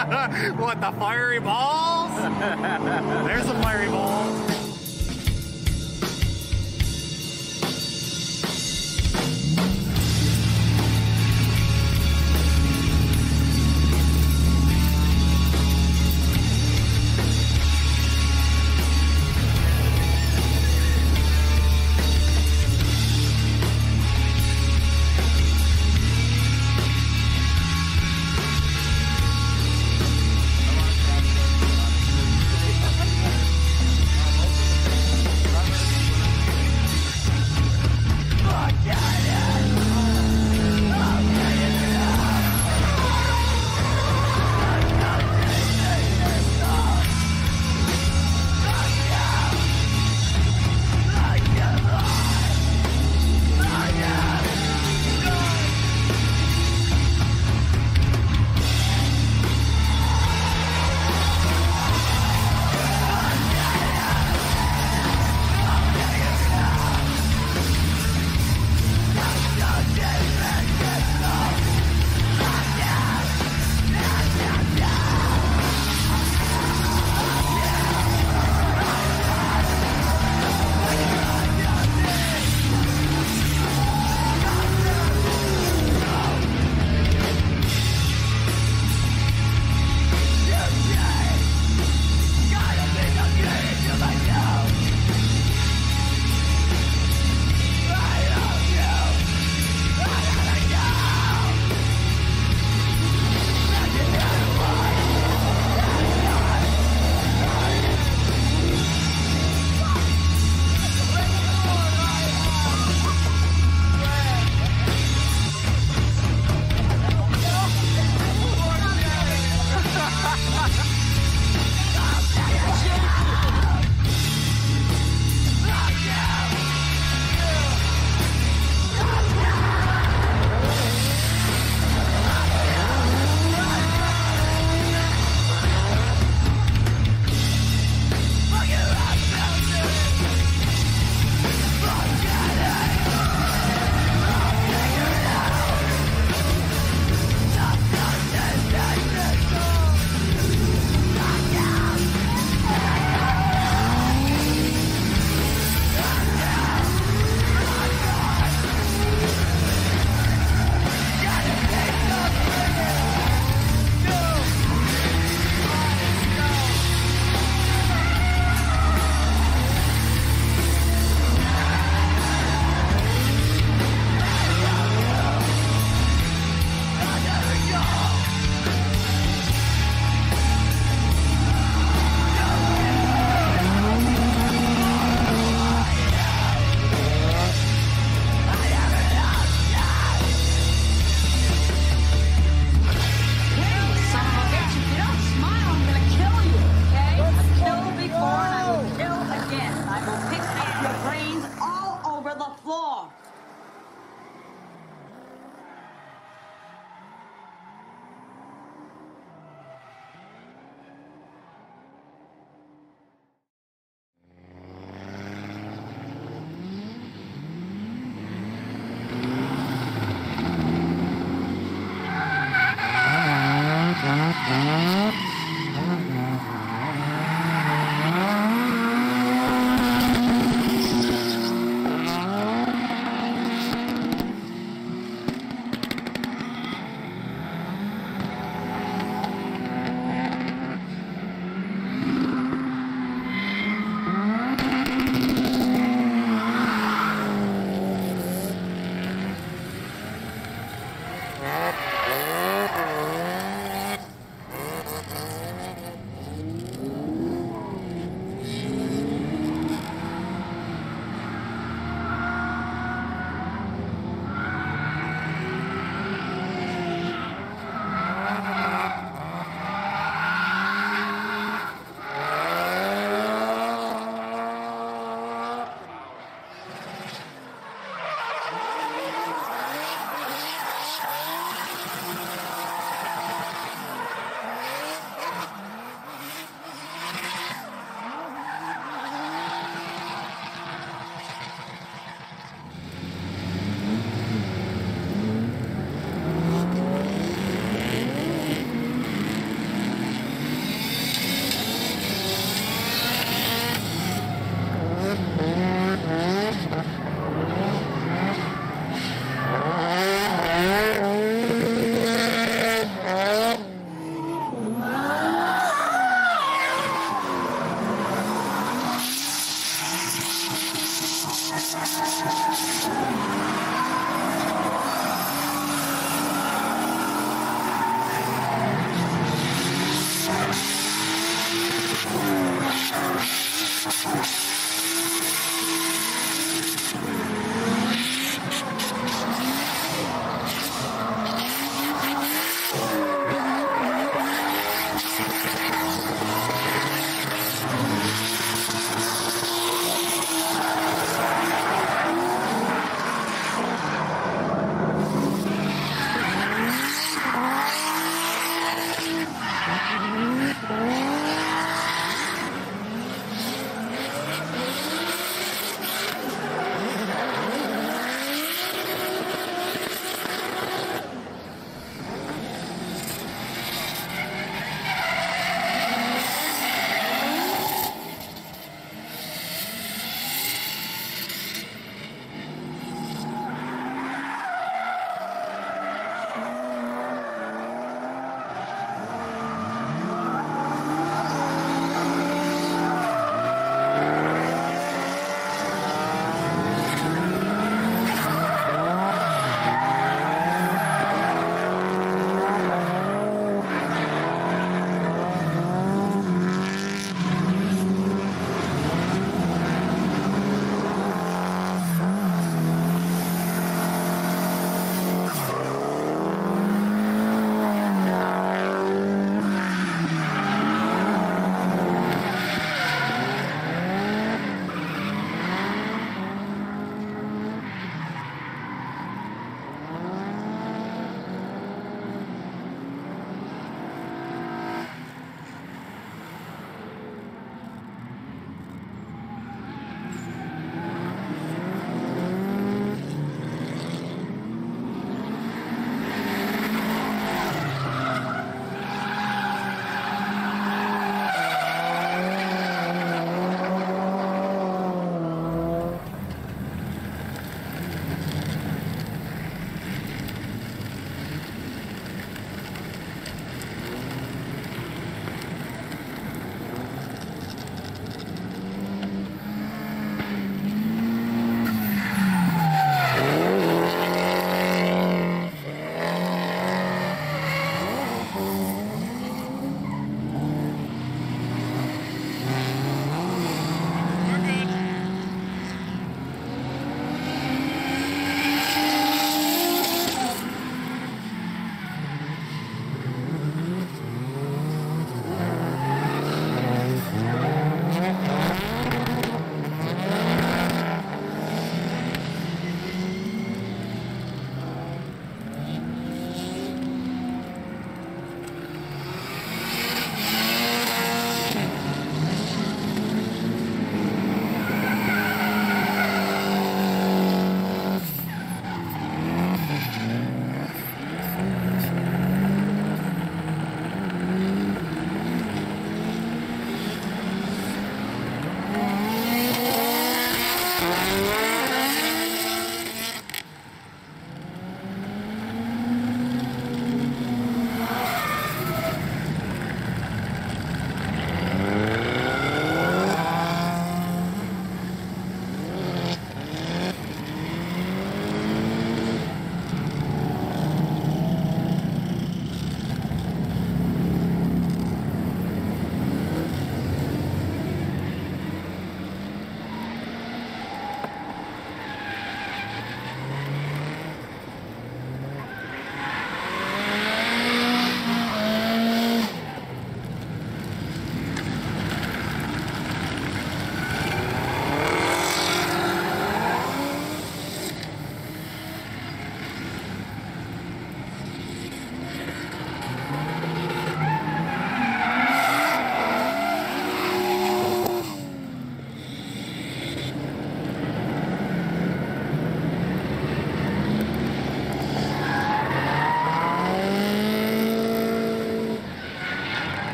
What, the fiery balls? There's the fiery balls.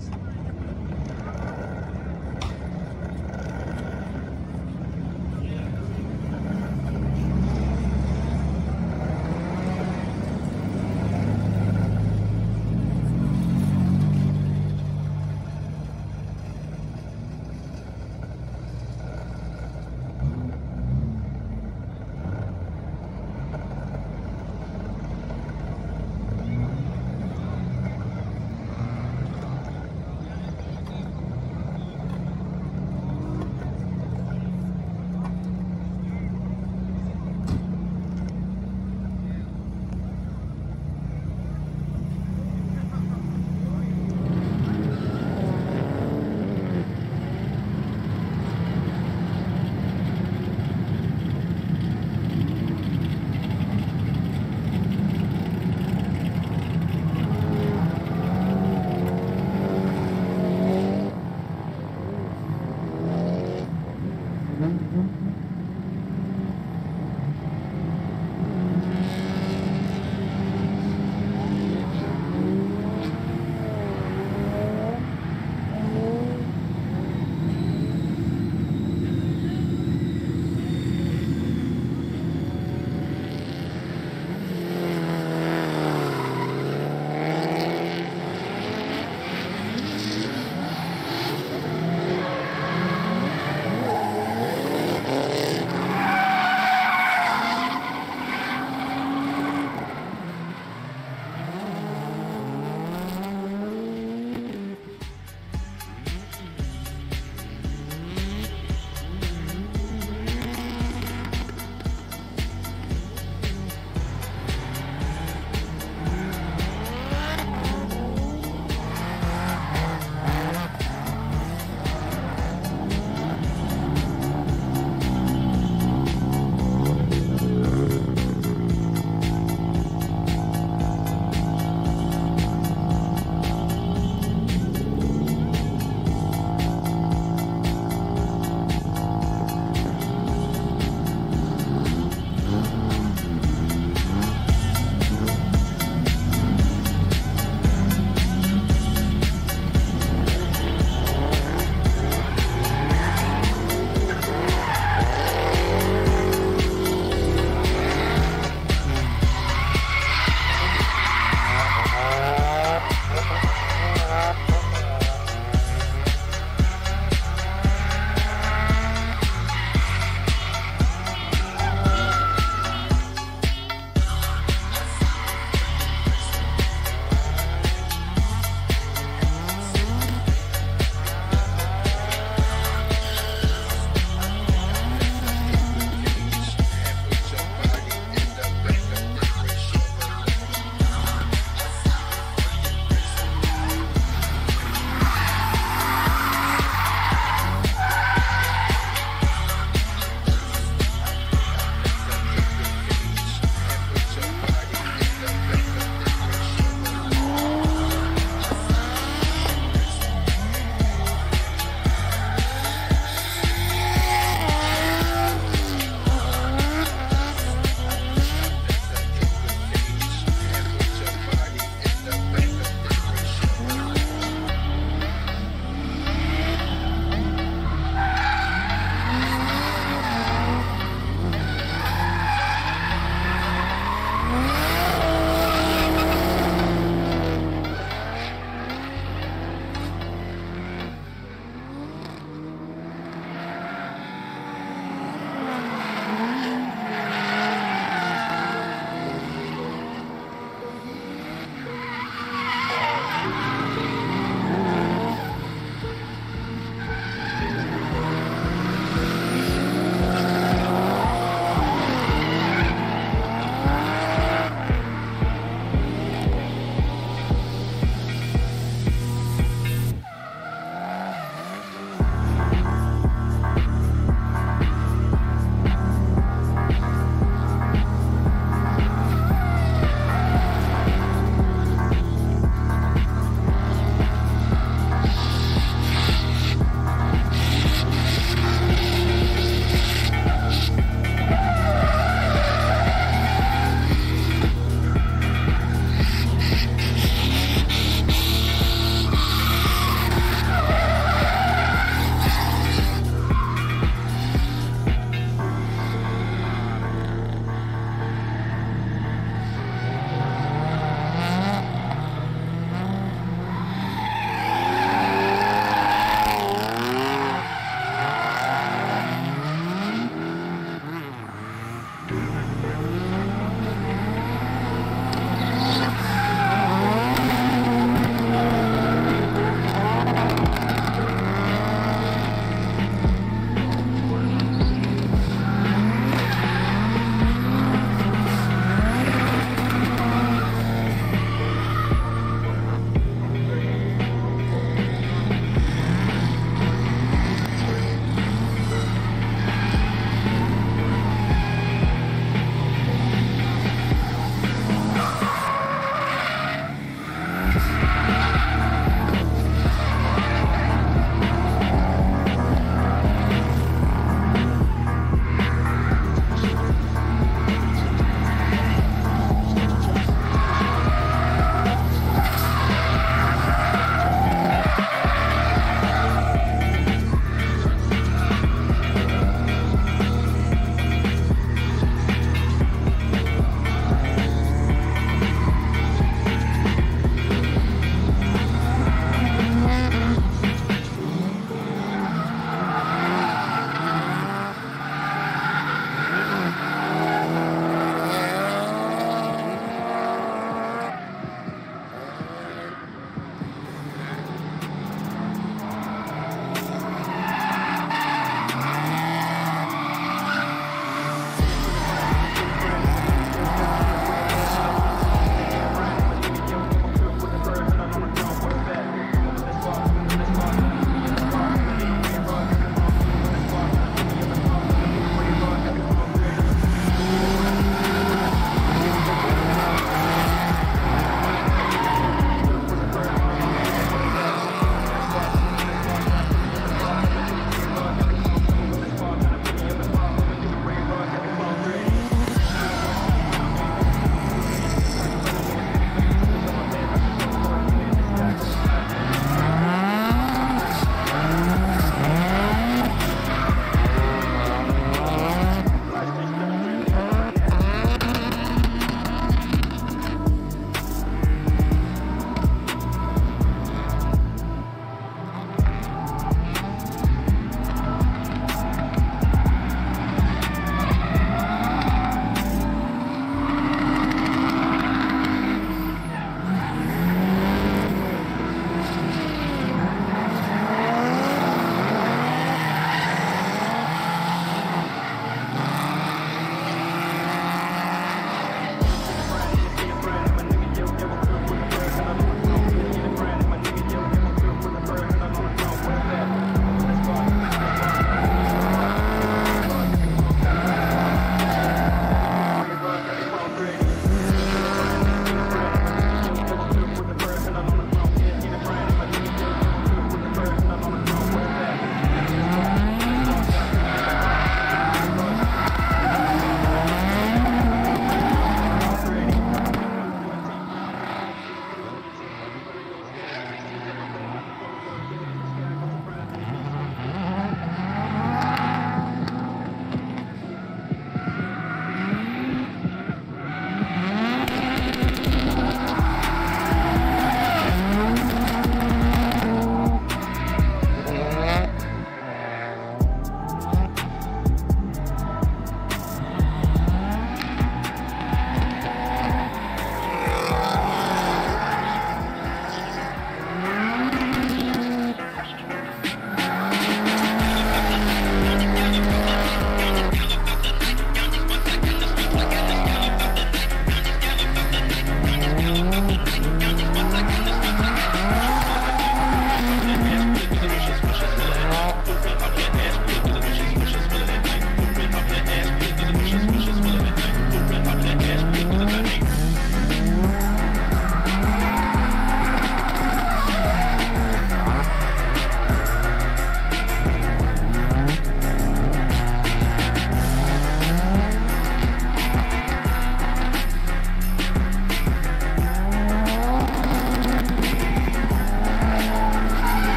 does.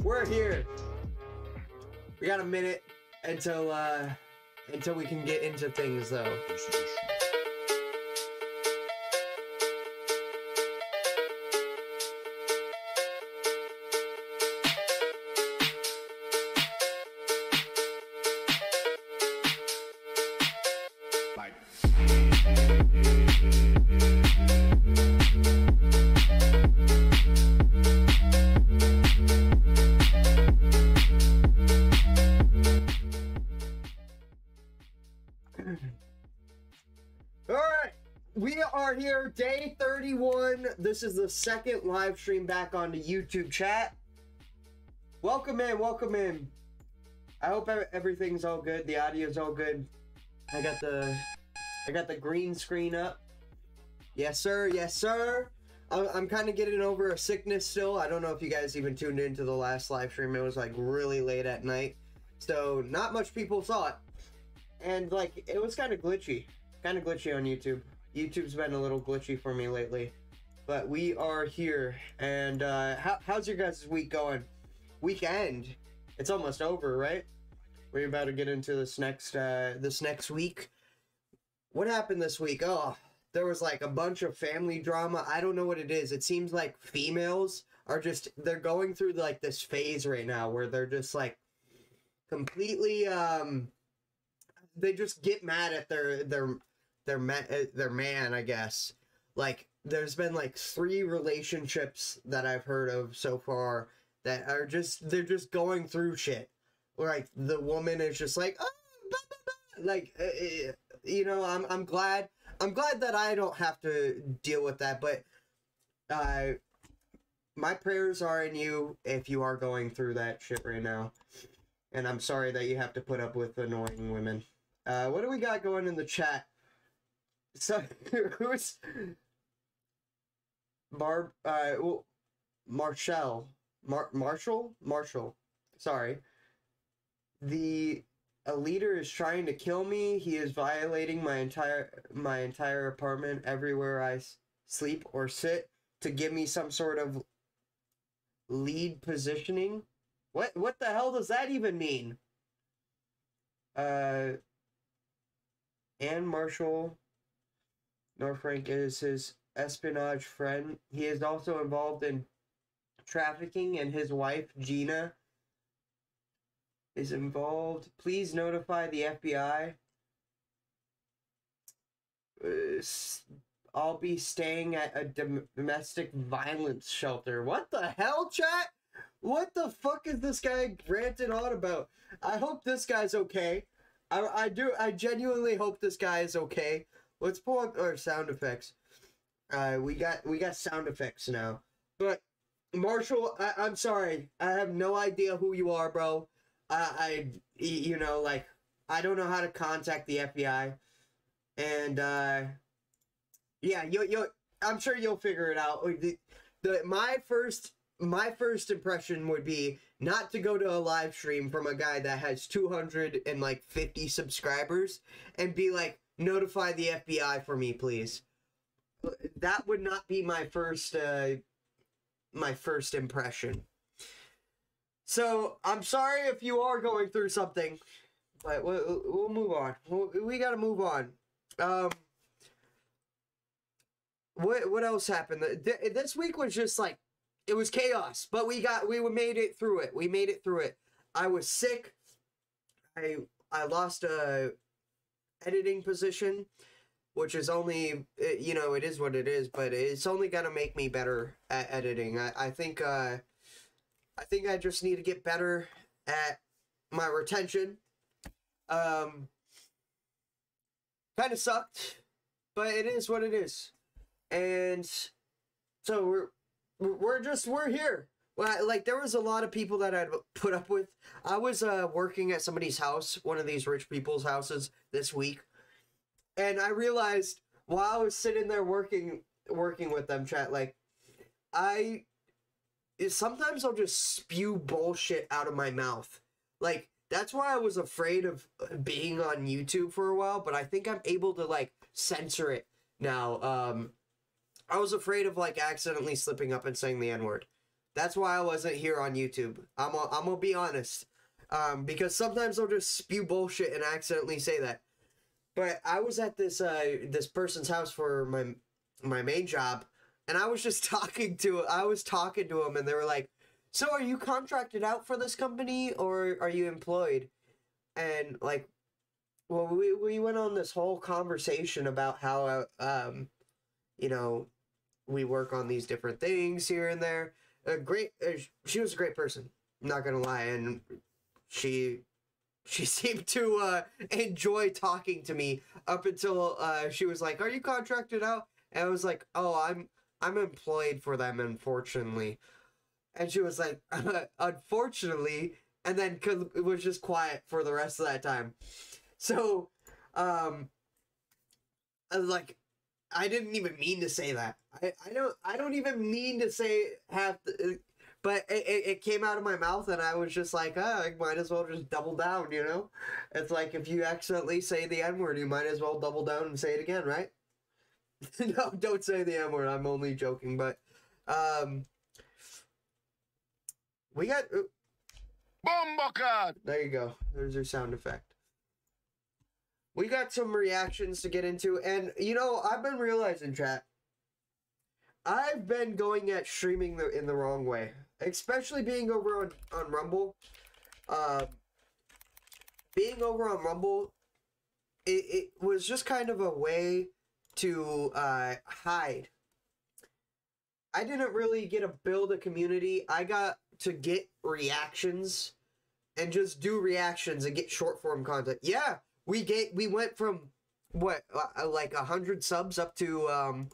We're here. We got a minute until we can get into things, though. Alright, we are here, day 31. This is the second live stream back on the YouTube chat. Welcome in, welcome in. I hope everything's all good, the audio's all good. I got the green screen up. Yes sir, yes sir. I'm kind of getting over a sickness still. I don't know if you guys even tuned into the last live stream. It was like really late at night, so not much people saw it. And like, it was kind of glitchy on YouTube. YouTube's been a little glitchy for me lately, but we are here. And how's your guys' week going? Weekend, it's almost over, right? We're about to get into this next week. What happened this week? Oh, there was like a bunch of family drama. I don't know what it is. It seems like females are just, they're going through like this phase right now where they're just like completely they just get mad at their man, I guess. Like, there's been like 3 relationships that I've heard of so far that are just, they're just going through shit. Like, the woman is just like, oh, blah, blah, blah. Like, you know, I'm glad that I don't have to deal with that, but my prayers are in you if you are going through that shit right now. And I'm sorry that you have to put up with annoying women. What do we got going in the chat? So, who's... Marshall. Sorry. A leader is trying to kill me. He is violating my entire apartment everywhere I sleep or sit to give me some sort of lead positioning. What the hell does that even mean? Ann Marshall Norfrank is his espionage friend. He is also involved in trafficking, and his wife, Gina, is involved. Please notify the FBI. I'll be staying at a domestic violence shelter. What the hell, chat? What the fuck is this guy ranting on about? I hope this guy's okay. I genuinely hope this guy is okay. Let's pull up our sound effects. We got sound effects now. But Marshall, I'm sorry. I have no idea who you are, bro. You know, like, I don't know how to contact the FBI. And yeah, I'm sure you'll figure it out. My first impression would be not to go to a live stream from a guy that has 250 subscribers and be like, notify the FBI for me, please. That would not be my first impression. So, I'm sorry if you are going through something, but we'll move on. We gotta move on. What else happened? This week was just like, it was chaos, but we made it through it. We made it through it. I was sick. I lost a editing position, which is only, you know, it is what it is, but it's only gonna make me better at editing. I think I just need to get better at my retention. Kind of sucked, but it is what it is. And so we're here. Well, like, there was a lot of people that I'd put up with. I was working at somebody's house, one of these rich people's houses this week, and I realized while I was sitting there working with them, chat, like, sometimes I'll just spew bullshit out of my mouth. Like, that's why I was afraid of being on YouTube for a while, but I think I'm able to, like, censor it now. I was afraid of, like, accidentally slipping up and saying the N-word. That's why I wasn't here on YouTube. I'm gonna be honest. Because sometimes I'll just spew bullshit and accidentally say that. But I was at this this person's house for my main job, and I was just talking to him, and they were like, "So are you contracted out for this company, or are you employed?" And like, well, we went on this whole conversation about how you know, we work on these different things here and there. She was a great person, I'm not gonna lie, and she seemed to enjoy talking to me up until she was like, "Are you contracted out?" And I was like, "Oh, I'm employed for them, unfortunately." And she was like, "Unfortunately," and then it was just quiet for the rest of that time. So, I was like, I didn't even mean to say that. I don't even mean to say but it came out of my mouth, and I was just like, oh, I might as well just double down, you know? It's like, if you accidentally say the N-word, you might as well double down and say it again, right? No, don't say the N-word, I'm only joking, but, we got... Bomba! There you go, there's your sound effect. We got some reactions to get into, and, you know, I've been realizing, chat, I've been going at streaming in the wrong way. Especially being over on Rumble. Being over on Rumble, it was just kind of a way to hide. I didn't really get to build a community. I got to get reactions and just do reactions and get short form content. Yeah, we went from what, like 100 subs up to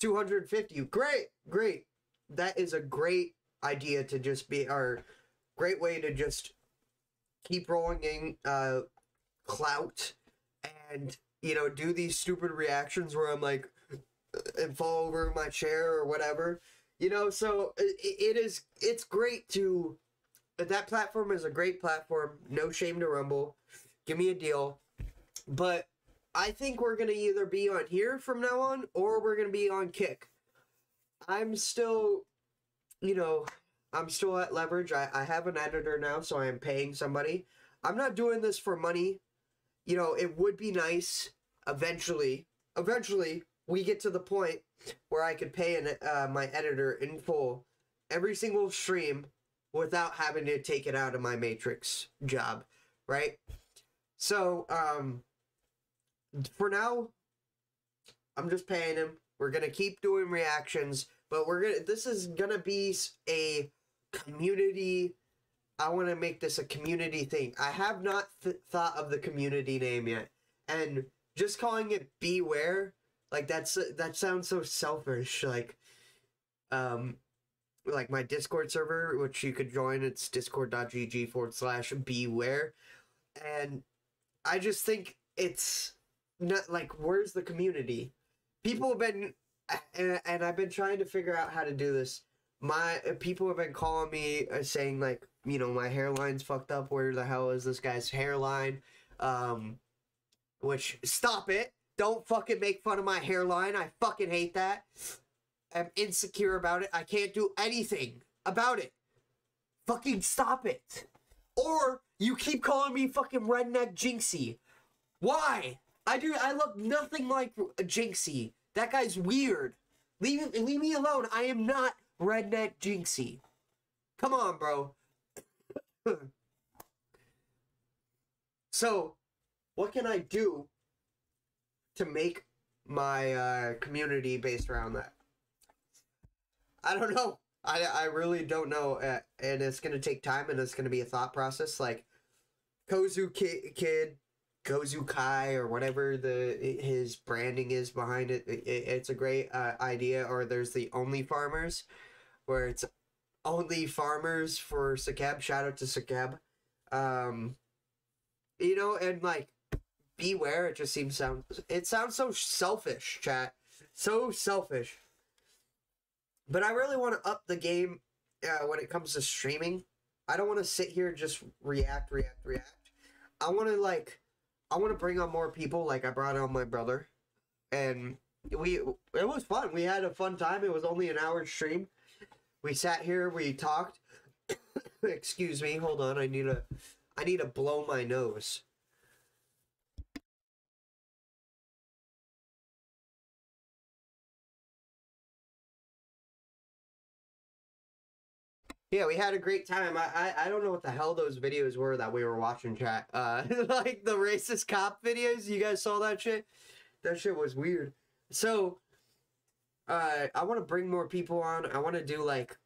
250. Great. That is a great idea to just be our great way to just keep rolling in clout and, you know, do these stupid reactions where I'm like and fall over my chair or whatever, you know. So it's great to, that platform is a great platform. No shame to Rumble, give me a deal. But I think we're going to either be on here from now on, or we're going to be on Kick. I'm still, you know, I'm still at Leverage. I have an editor now, so I am paying somebody. I'm not doing this for money. You know, it would be nice eventually we get to the point where I could pay my editor in full every single stream without having to take it out of my Matrix job, right? So, for now, I'm just paying him. We're gonna keep doing reactions, but this is gonna be a community. I want to make this a community thing. I have not thought of the community name yet, and just calling it BWARE, like that sounds so selfish. Like my Discord server, which you could join. It's discord.gg/BWARE, and I just think it's not like, where's the community? People have been, and I've been trying to figure out how to do this. People have been calling me saying, like, you know, my hairline's fucked up. Where the hell is this guy's hairline? Which, stop it. Don't fucking make fun of my hairline. I fucking hate that. I'm insecure about it. I can't do anything about it. Fucking stop it. Or you keep calling me fucking redneck Jinxie. Why? I look nothing like Jinxie. That guy's weird. Leave me alone. I am not redneck Jinxie. Come on, bro. So, what can I do to make my community based around that? I don't know. I really don't know. And it's going to take time, and it's going to be a thought process. Like, Kozu Kid, Kozu Kai, or whatever his branding is behind it. It's a great idea. Or there's the Only Farmers, where it's Only Farmers for Sakeb. Shout out to Sakeb. You know, and like, BWARE, it sounds so selfish, chat. So selfish. But I really want to up the game when it comes to streaming. I don't want to sit here and just react. I want to bring on more people. Like, I brought on my brother, and it was fun. We had a fun time. It was only an hour stream, We sat here, we talked. Excuse me, hold on, I need to blow my nose. Yeah, we had a great time. I don't know what the hell those videos were that we were watching, chat. Like the racist cop videos. You guys saw that shit? That shit was weird. So, I want to bring more people on. I want to do like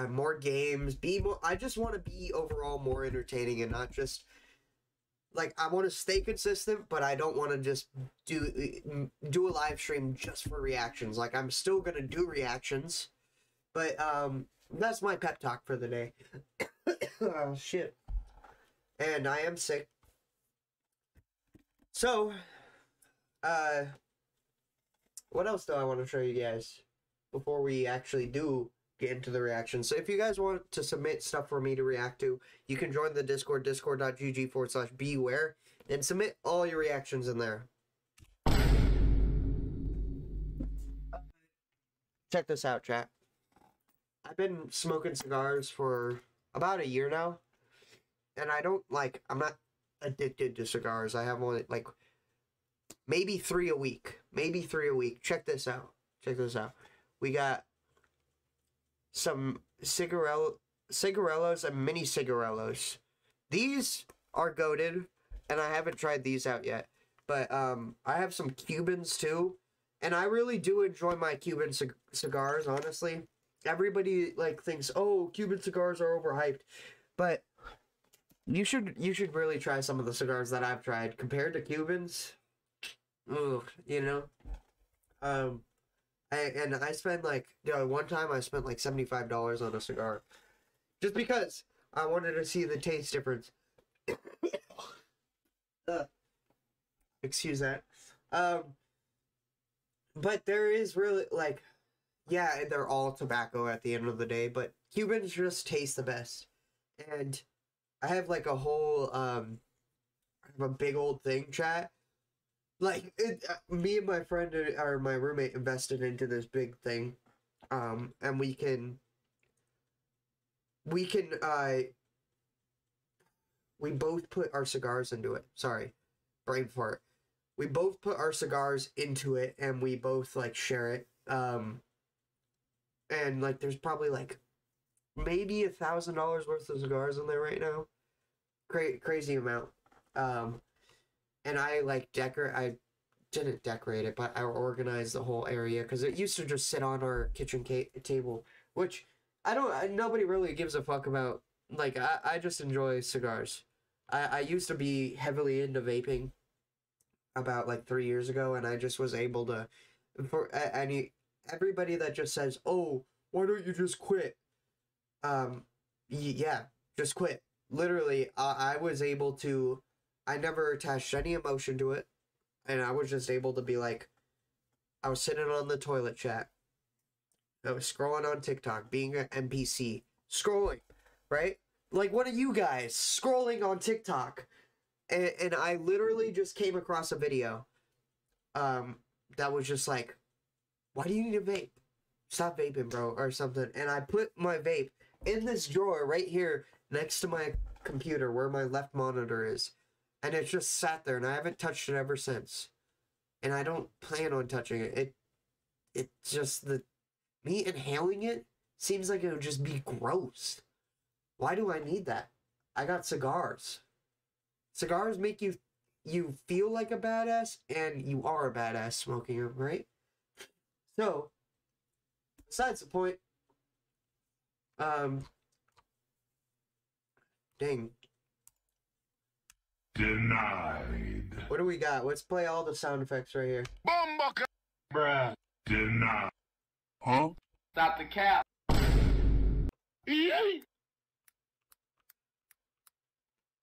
more games. I just want to be overall more entertaining and not just like I want to stay consistent, but I don't want to just do a live stream just for reactions. Like I'm still gonna do reactions, but that's my pep talk for the day. Oh, shit. And I am sick. So, what else do I want to show you guys before we actually do get into the reaction? So if you guys want to submit stuff for me to react to, you can join the Discord, discord.gg/BWARE, and submit all your reactions in there. Check this out, chat. I've been smoking cigars for about a year now, and I'm not addicted to cigars. I have only, like, maybe 3 a week. Maybe 3 a week. Check this out. Check this out. We got some cigarellos and mini cigarellos. These are goated, and I haven't tried these out yet. But I have some Cubans, too, and I really do enjoy my Cuban cigars, honestly. Everybody like thinks, oh, Cuban cigars are overhyped, but you should really try some of the cigars that I've tried compared to Cubans. Ugh, you know. I spent like, one time I spent like $75 on a cigar, just because I wanted to see the taste difference. Excuse that. But there is really like. Yeah, they're all tobacco at the end of the day, but Cubans just taste the best. And I have like a whole, I have a big old thing, chat. Like, me and my friend, or my roommate, invested into this big thing. And we both put our cigars into it. Sorry, brain fart. We both put our cigars into it, and we both, like, share it. And, like, there's probably, like, maybe $1,000 worth of cigars in there right now. Crazy amount. And I, like, I didn't decorate it, but I organized the whole area, because it used to just sit on our kitchen table, which nobody really gives a fuck about. Like, I just enjoy cigars. I used to be heavily into vaping about, like, 3 years ago, and I just was able to, everybody that just says, oh, why don't you just quit? Yeah, just quit. Literally, I was able to, I never attached any emotion to it, and I was just able to be like, I was sitting on the toilet, chat. I was scrolling on TikTok, being an NPC. Scrolling, right? Like, what are you guys scrolling on TikTok? And I literally just came across a video that was just like, why do you need a vape? Stop vaping, bro, or something. And I put my vape in this drawer right here next to my computer where my left monitor is. And it just sat there, and I haven't touched it ever since. And I don't plan on touching it. It just, me inhaling it seems like it would just be gross. Why do I need that? I got cigars. Cigars make you feel like a badass, and you are a badass smoking them, right? So, besides the point, dang. Denied. What do we got? Let's play all the sound effects right here. Bumbucker. Bruh. Denied. Huh? Stop the cap. Yay!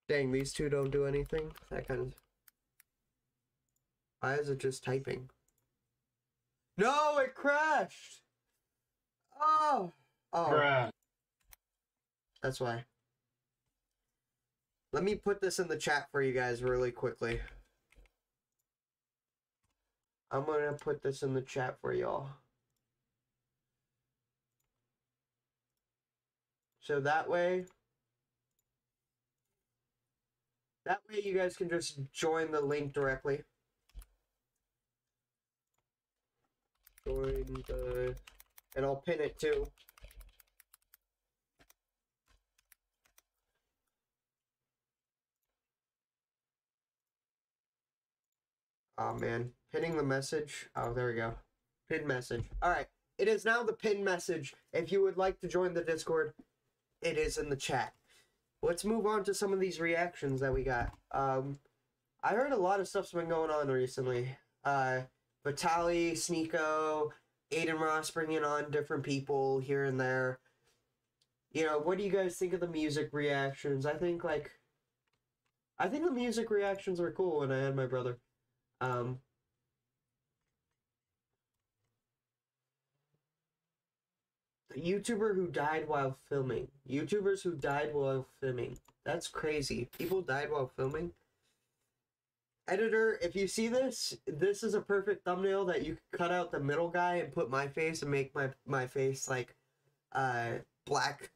Dang, these two don't do anything? That kind of... Why is it just typing? No, it crashed! Oh! Oh. Bruh. That's why. Let me put this in the chat for you guys really quickly. I'm gonna put this in the chat for y'all. So that way you guys can just join the link directly. Join the, and I'll pin it too. Oh man, pinning the message. Oh, there we go. Pin message. Alright, it is now the pin message. If you would like to join the Discord, it is in the chat. Let's move on to some of these reactions that we got. I heard a lot of stuff's been going on recently. Vitaly, Sneeko, Aiden Ross bringing on different people here and there. You know, what do you guys think of the music reactions? I think the music reactions were cool when I had my brother. The YouTuber who died while filming. YouTubers who died while filming. That's crazy. People died while filming. Editor, if you see this, this is a perfect thumbnail that you can cut out the middle guy and put my face and make my face like black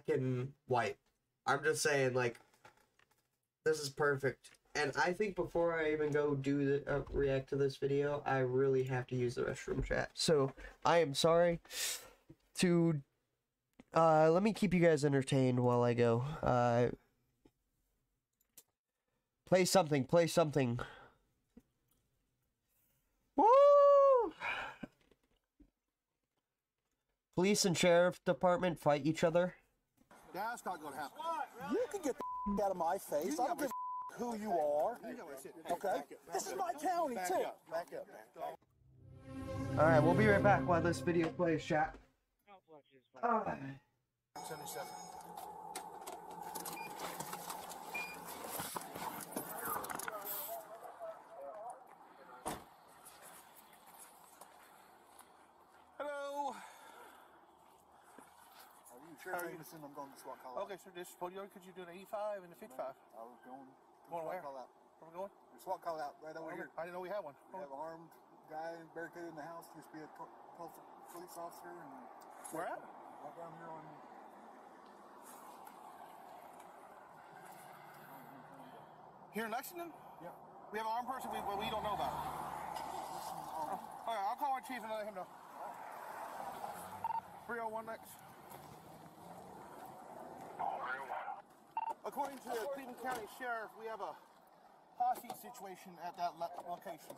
and white. I'm just saying, like, this is perfect. And I think before I even go do the react to this video, I really have to use the restroom chat. So I am sorry to let me keep you guys entertained while I go. Play something, play something. Woo! Police and sheriff department fight each other. That's not gonna happen. You can get the out of my face. I don't give a who you are. Okay? This is my county too. Back up, man. Alright, we'll be right back while this video plays, chat. 77. Hello. Sure, I'm going to SWAT call out. Okay, sir, this could you do an 85 and a 55? I was going to Going where? call out. Where we going? The SWAT call out right over here. I didn't know we had one. We have an armed guy barricaded in the house. Used to be a police officer. And Where at? right down here on... Here in Lexington? Yeah. We have an armed person we don't know about. Okay, I'll call my chief and let him know. 301 next. According to the Cleveland County Sheriff, we have a hostage situation at that location.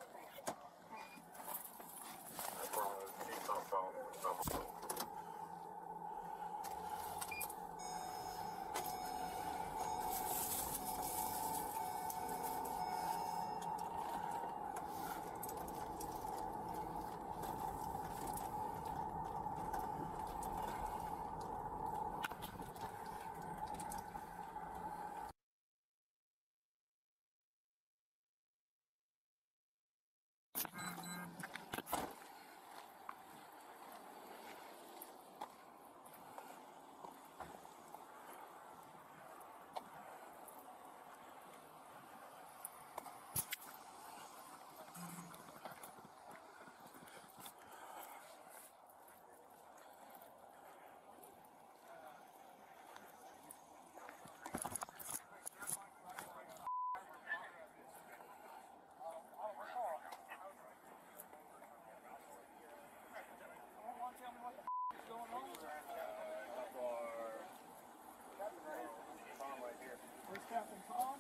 Captain Tom?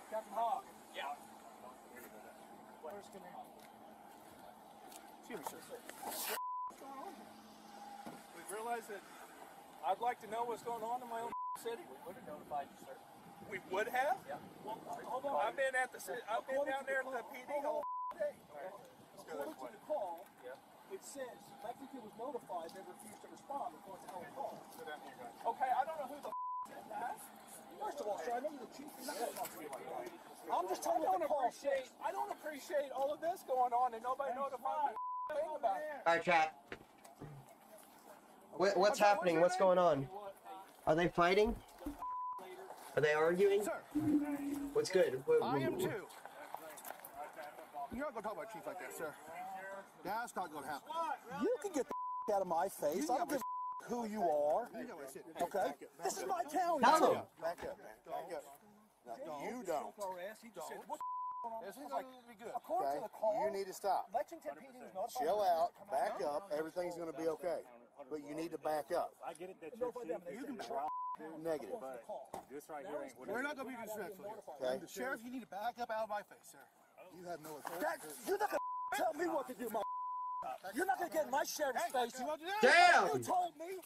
Captain Hawk? Yeah. Where's command? Excuse me, sir. What's going on here? We realize that I'd like to know what's going on in my own city. We would have notified you, sir. We would have? Yeah. Well, hold on. I've been at the city. I've been down there at the PD all day. According to the call, it says Lexington was notified. They refused to respond according to our call. Okay, I don't know who the said that. First of all, sir, I know you're the chief. You're not going to talk to me like that. I'm just telling you what the call says. I don't appreciate all of this going on and nobody notified me about it. Alright, chat. What's happening? What's going on? Are they fighting? Are they arguing? Sir, What's good? I am too. You're not going to talk about chief like that, sir. That's not going to happen. You can get the out of my face. I don't give a who you are. Okay? This is my town. Tell him. Back up. No, you don't. Okay? You need to stop. Chill out. Back up. Everything's going to be okay. But you need to back up. I get it that you're Negative. this right here ain't what We're not going to be disrespectful here. Okay? Sheriff, you need to back up out of my face, sir. You have no authority. You're not going to tell me what to do, my. You're not going to get in my sheriff's face. You want to do that? Damn! You told me.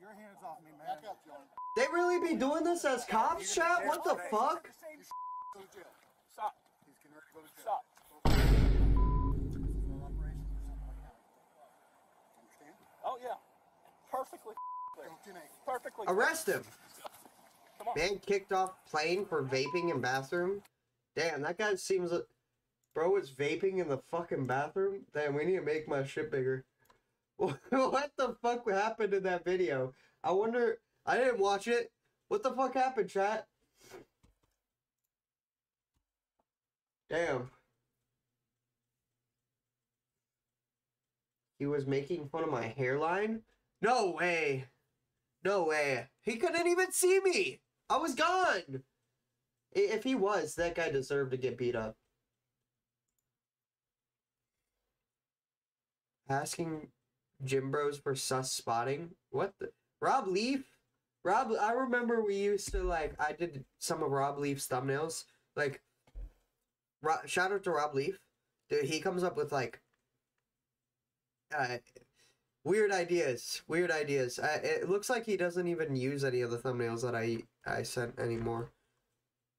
Your hands off me, man. Back up, John. They really be doing this as cops, chat? What the fuck? Stop. He's getting ready to go to jail. Stop. Understand? Oh, yeah. Perfectly clear. Don't deny. Perfectly clear. Arrest him. Come on. Man kicked off plane for vaping in bathroom. Damn, that guy seems... Bro is vaping in the fucking bathroom? Damn, we need to make my shit bigger. What the fuck happened in that video? I wonder... I didn't watch it. What the fuck happened, chat? Damn. He was making fun of my hairline? No way. No way. He couldn't even see me. I was gone. If he was, that guy deserved to get beat up. Asking gym bros for sus spotting? What the? Rob Leaf? I remember we used to, like, I did some of Rob Leaf's thumbnails. Like, shout out to Rob Leaf. Dude, he comes up with, like, weird ideas. Weird ideas. It looks like he doesn't even use any of the thumbnails that I sent anymore.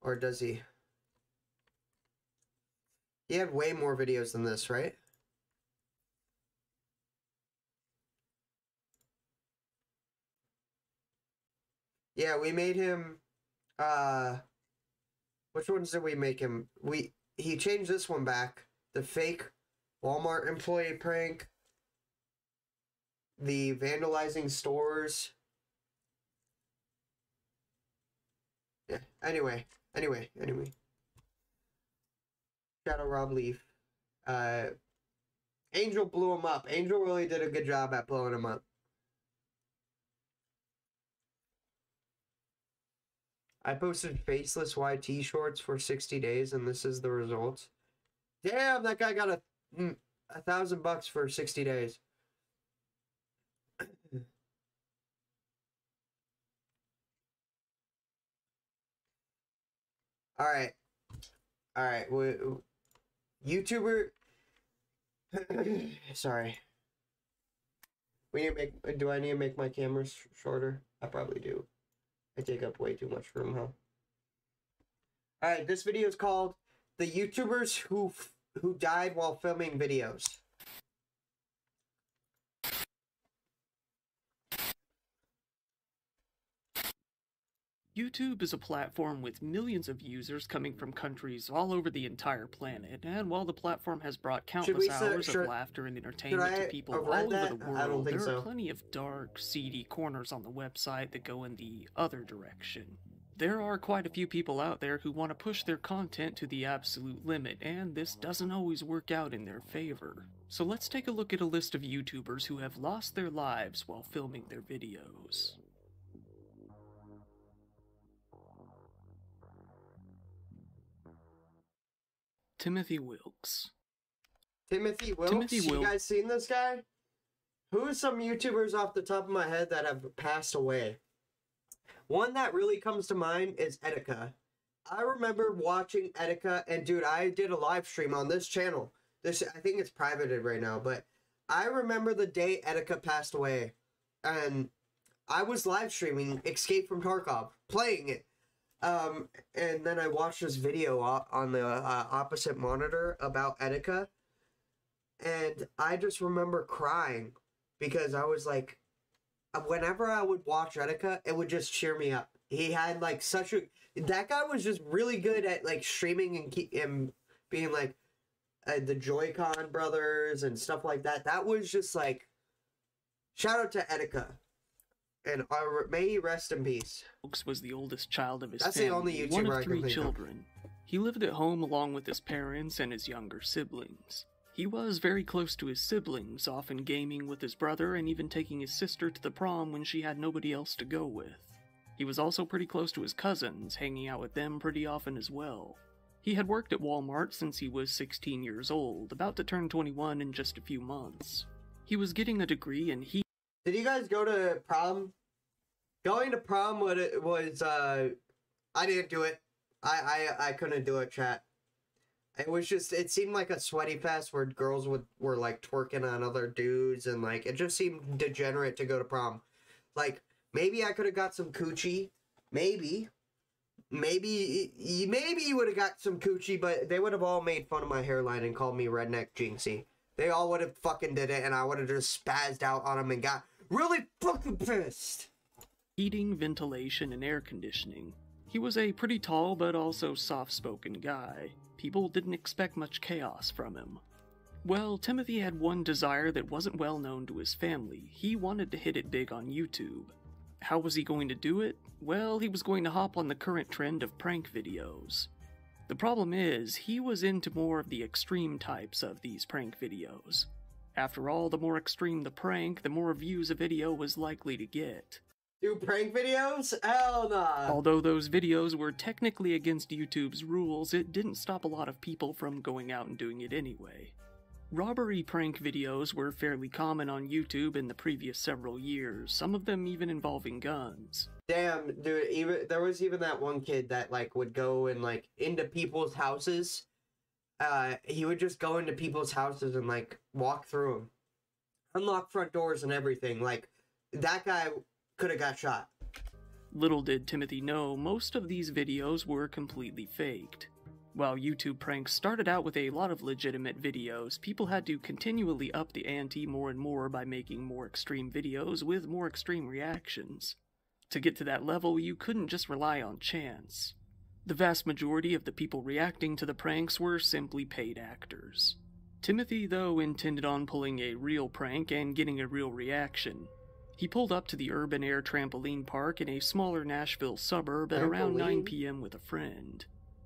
Or does he? He had way more videos than this, right? Yeah, we made him, which ones did we make him? He changed this one back. The fake Walmart employee prank. The vandalizing stores. Yeah, anyway. Shout out Rob Leaf. Angel blew him up. Angel really did a good job at blowing him up. I posted faceless YT shorts for 60 days, and this is the result. Damn, that guy got $1,000 for 60 days. All right. YouTuber. Sorry. We need to make. Do I need to make my cameras shorter? I probably do. I take up way too much room, huh? Alright, this video is called The YouTubers Who Died While Filming Videos. YouTube is a platform with millions of users coming from countries all over the entire planet, and while the platform has brought countless hours of laughter and entertainment to people all over the world, there are plenty of dark, seedy corners on the website that go in the other direction. There are quite a few people out there who want to push their content to the absolute limit, and this doesn't always work out in their favor. So let's take a look at a list of YouTubers who have lost their lives while filming their videos. Timothy Wilkes. Timothy Wilkes? You guys seen this guy? Who are some YouTubers off the top of my head that have passed away? One that really comes to mind is Etika. I remember watching Etika, and dude, I did a live stream on this channel. I think it's privated right now, but I remember the day Etika passed away, and I was live streaming Escape from Tarkov, playing it. And then I watched this video on the opposite monitor about Etika, and I just remember crying because I was like, whenever I would watch Etika, it would just cheer me up. He had like that guy was just really good at like streaming and being like the Joy-Con brothers and stuff like that. That was just like, shout out to Etika. And may he rest in peace. Wilkes was the oldest child of his family, the only YouTuber one of 3 children. He lived at home along with his parents and his younger siblings. He was very close to his siblings, often gaming with his brother and even taking his sister to the prom when she had nobody else to go with. He was also pretty close to his cousins, hanging out with them pretty often as well. He had worked at Walmart since he was 16 years old, about to turn 21 in just a few months. He was getting a degree and he... Did you guys go to prom? Going to prom was, I didn't do it. I couldn't do it, chat. It was just, it seemed like a sweaty fest where girls were like twerking on other dudes, and like, it just seemed degenerate to go to prom. Like, maybe I could have got some coochie. Maybe you would have got some coochie, but they would have all made fun of my hairline and called me redneck Jinxie. They all would have fucking did it, and I would have just spazzed out on them and got really fucking pissed. Heating, ventilation, and air conditioning. He was a pretty tall but also soft-spoken guy. People didn't expect much chaos from him. Well, Timothy had one desire that wasn't well known to his family. He wanted to hit it big on YouTube. How was he going to do it? Well, he was going to hop on the current trend of prank videos. The problem is, he was into more of the extreme types of these prank videos. After all, the more extreme the prank, the more views a video was likely to get. Do prank videos? Hell nah. Although those videos were technically against YouTube's rules, it didn't stop a lot of people from going out and doing it anyway. Robbery prank videos were fairly common on YouTube in the previous several years, some of them even involving guns. Damn, dude, there was even that one kid that, like, would go and, like, into people's houses. He would just go into people's houses and, like, walk through them. Unlock front doors and everything. Like, that guy could have got shot. Little did Timothy know, most of these videos were completely faked. While YouTube pranks started out with a lot of legitimate videos, people had to continually up the ante more and more by making more extreme videos with more extreme reactions. To get to that level, you couldn't just rely on chance. The vast majority of the people reacting to the pranks were simply paid actors. Timothy, though, intended on pulling a real prank and getting a real reaction. He pulled up to the Urban Air trampoline park in a smaller Nashville suburb at around 9 p.m. with a friend.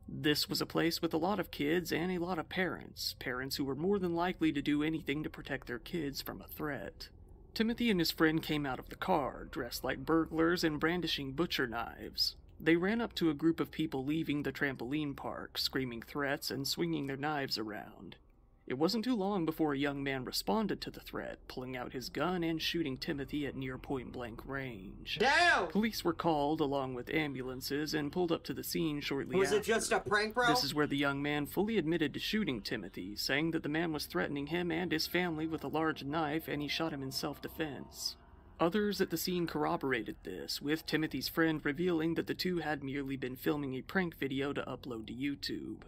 This was a place with a lot of kids and a lot of parents who were more than likely to do anything to protect their kids from a threat. Timothy and his friend came out of the car, dressed like burglars and brandishing butcher knives. They ran up to a group of people leaving the trampoline park, screaming threats and swinging their knives around. It wasn't too long before a young man responded to the threat, pulling out his gun and shooting Timothy at near point-blank range. Damn! Police were called, along with ambulances, and pulled up to the scene shortly after. Was it just a prank, bro? This is where the young man fully admitted to shooting Timothy, saying that the man was threatening him and his family with a large knife, and he shot him in self-defense. Others at the scene corroborated this, with Timothy's friend revealing that the two had merely been filming a prank video to upload to YouTube.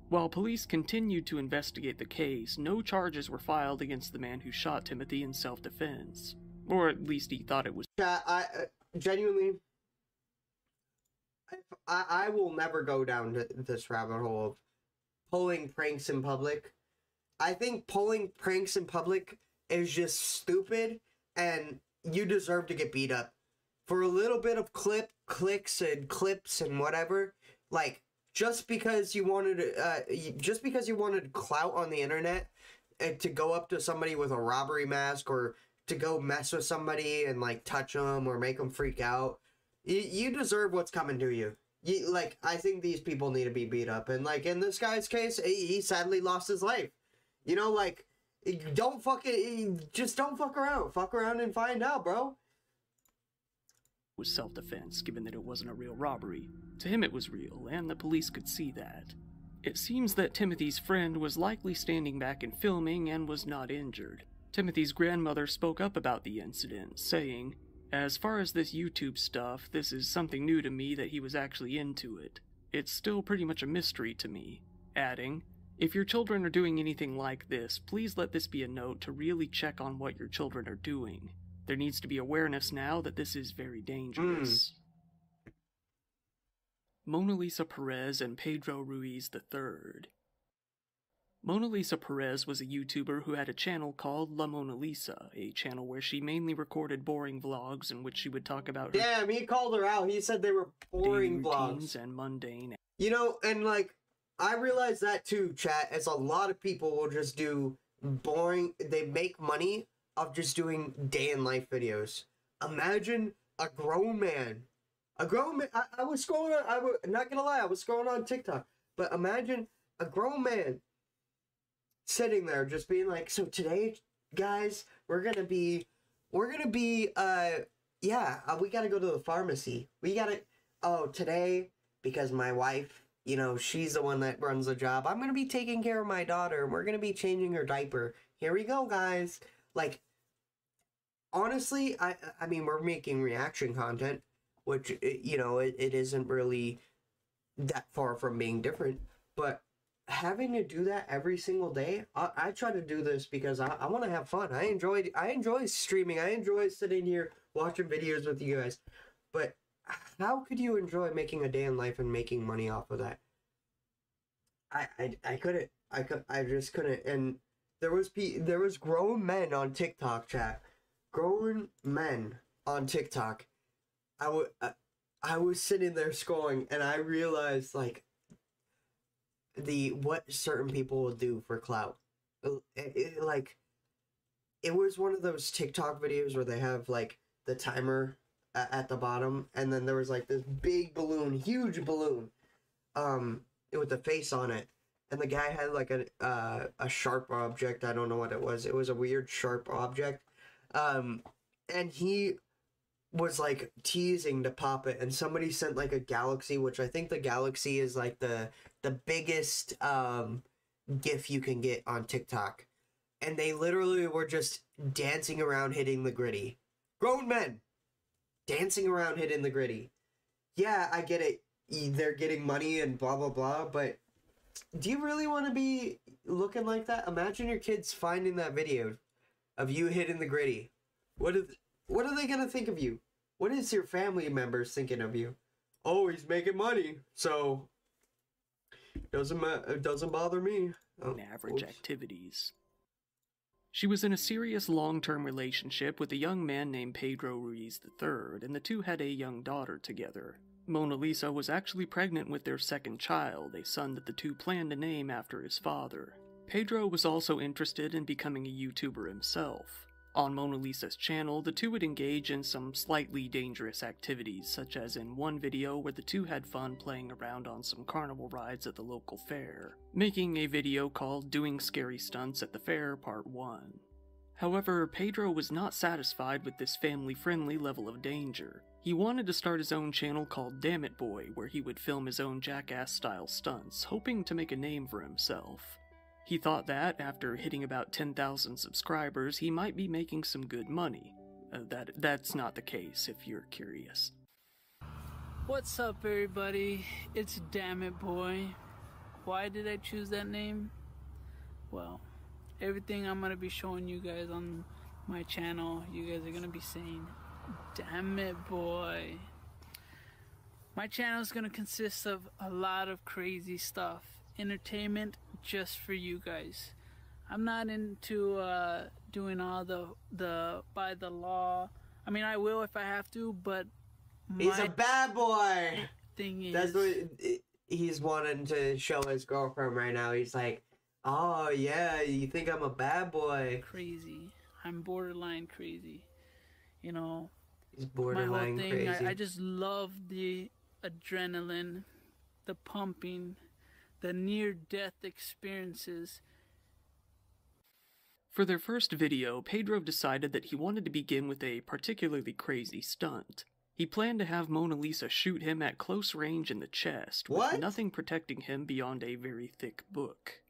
While police continued to investigate the case, no charges were filed against the man who shot Timothy in self-defense. Or at least he thought it was. Genuinely, I will never go down this rabbit hole of pulling pranks in public. I think pulling pranks in public is just stupid, and you deserve to get beat up. For a little bit of clicks and clips and whatever, like, just because you wanted clout on the internet and to go up to somebody with a robbery mask or to go mess with somebody and, like, touch them or make them freak out, you deserve what's coming to you. Like, I think these people need to be beat up. And, like, in this guy's case, he sadly lost his life. You know, like, just don't fuck around. Fuck around and find out, bro. Was self-defense, given that it wasn't a real robbery. To him it was real, and the police could see that. It seems that Timothy's friend was likely standing back and filming and was not injured. Timothy's grandmother spoke up about the incident, saying, "As far as this YouTube stuff, this is something new to me that he was actually into it. It's still pretty much a mystery to me," adding, "If your children are doing anything like this, please let this be a note to really check on what your children are doing. There needs to be awareness now that this is very dangerous." Mona Lisa Perez and Pedro Ruiz III. Mona Lisa Perez was a YouTuber who had a channel called La Mona Lisa, a channel where she mainly recorded boring vlogs in which she would talk about her Damn, he called her out. He said they were boring vlogs. And mundane. You know, and like, I realize that too, chat, as a lot of people will just do boring. They make money of just doing day in life videos. Imagine a grown man. I was scrolling on, not gonna lie, I was scrolling on TikTok. But imagine a grown man sitting there just being like, so today, guys, we gotta go to the pharmacy. Today, because my wife, you know, she's the one that runs the job, I'm gonna be taking care of my daughter, and we're gonna be changing her diaper. Here we go, guys. Like, honestly, I mean, we're making reaction content, which, you know, it isn't really that far from being different, but having to do that every single day, I try to do this because I want to have fun. I enjoy streaming. I enjoy sitting here watching videos with you guys. But how could you enjoy making a day in life and making money off of that? I couldn't. I just couldn't. And there was grown men on TikTok, chat. Grown men on TikTok. I was sitting there scrolling, and I realized, like, what certain people will do for clout. It was one of those TikTok videos where they have, like, the timer at the bottom, and then there was, like, this big balloon, huge balloon, with a face on it, and the guy had, like, a sharp object. I don't know what it was. It was a weird sharp object, and he was, like, teasing to pop it, and somebody sent, like, a galaxy, which I think the galaxy is, like, the biggest GIF you can get on TikTok. And they literally were just dancing around hitting the gritty. Grown men dancing around hitting the gritty. Yeah, I get it. They're getting money and blah, blah, blah, but do you really want to be looking like that? Imagine your kids finding that video of you hitting the gritty. What are they going to think of you? What is your family members thinking of you? Oh, he's making money, so it doesn't bother me. Average activities. She was in a serious long-term relationship with a young man named Pedro Ruiz III, and the two had a young daughter together. Mona Lisa was actually pregnant with their second child, a son that the two planned to name after his father. Pedro was also interested in becoming a YouTuber himself. On Mona Lisa's channel, the two would engage in some slightly dangerous activities, such as in one video where the two had fun playing around on some carnival rides at the local fair, making a video called Doing Scary Stunts at the Fair Part 1. However, Pedro was not satisfied with this family-friendly level of danger. He wanted to start his own channel called Damn It Boy, where he would film his own jackass-style stunts, hoping to make a name for himself. He thought that, after hitting about 10,000 subscribers, he might be making some good money. That's not the case, if you're curious. What's up, everybody? It's Damn It Boy. Why did I choose that name? Well, everything I'm gonna be showing you guys on my channel, you guys are gonna be saying, Damn It Boy. My channel is gonna consist of a lot of crazy stuff. Entertainment just for you guys. I'm not into doing all the by the law. I mean, I will if I have to, but he's a bad boy. Thing is, that's what he's wanting to show his girlfriend right now. He's like, oh yeah, you think I'm a bad boy? Crazy. I'm borderline crazy. You know, he's borderline my whole thing, crazy. I just love the adrenaline, the pumping, the near-death experiences. For their first video, Pedro decided that he wanted to begin with a particularly crazy stunt. He planned to have Mona Lisa shoot him at close range in the chest, with nothing protecting him beyond a very thick book.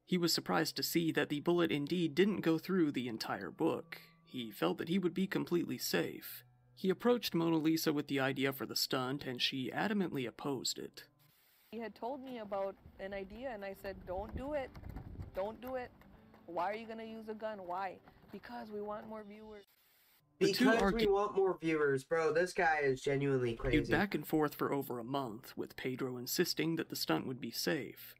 He was surprised to see that the bullet indeed didn't go through the entire book. He felt that he would be completely safe. He approached Mona Lisa with the idea for the stunt, and she adamantly opposed it. He had told me about an idea, and I said, don't do it. Don't do it. Why are you going to use a gun? Why? Because we want more viewers. Because we want more viewers, bro. This guy is genuinely crazy. Argued back and forth for over a month, with Pedro insisting that the stunt would be safe.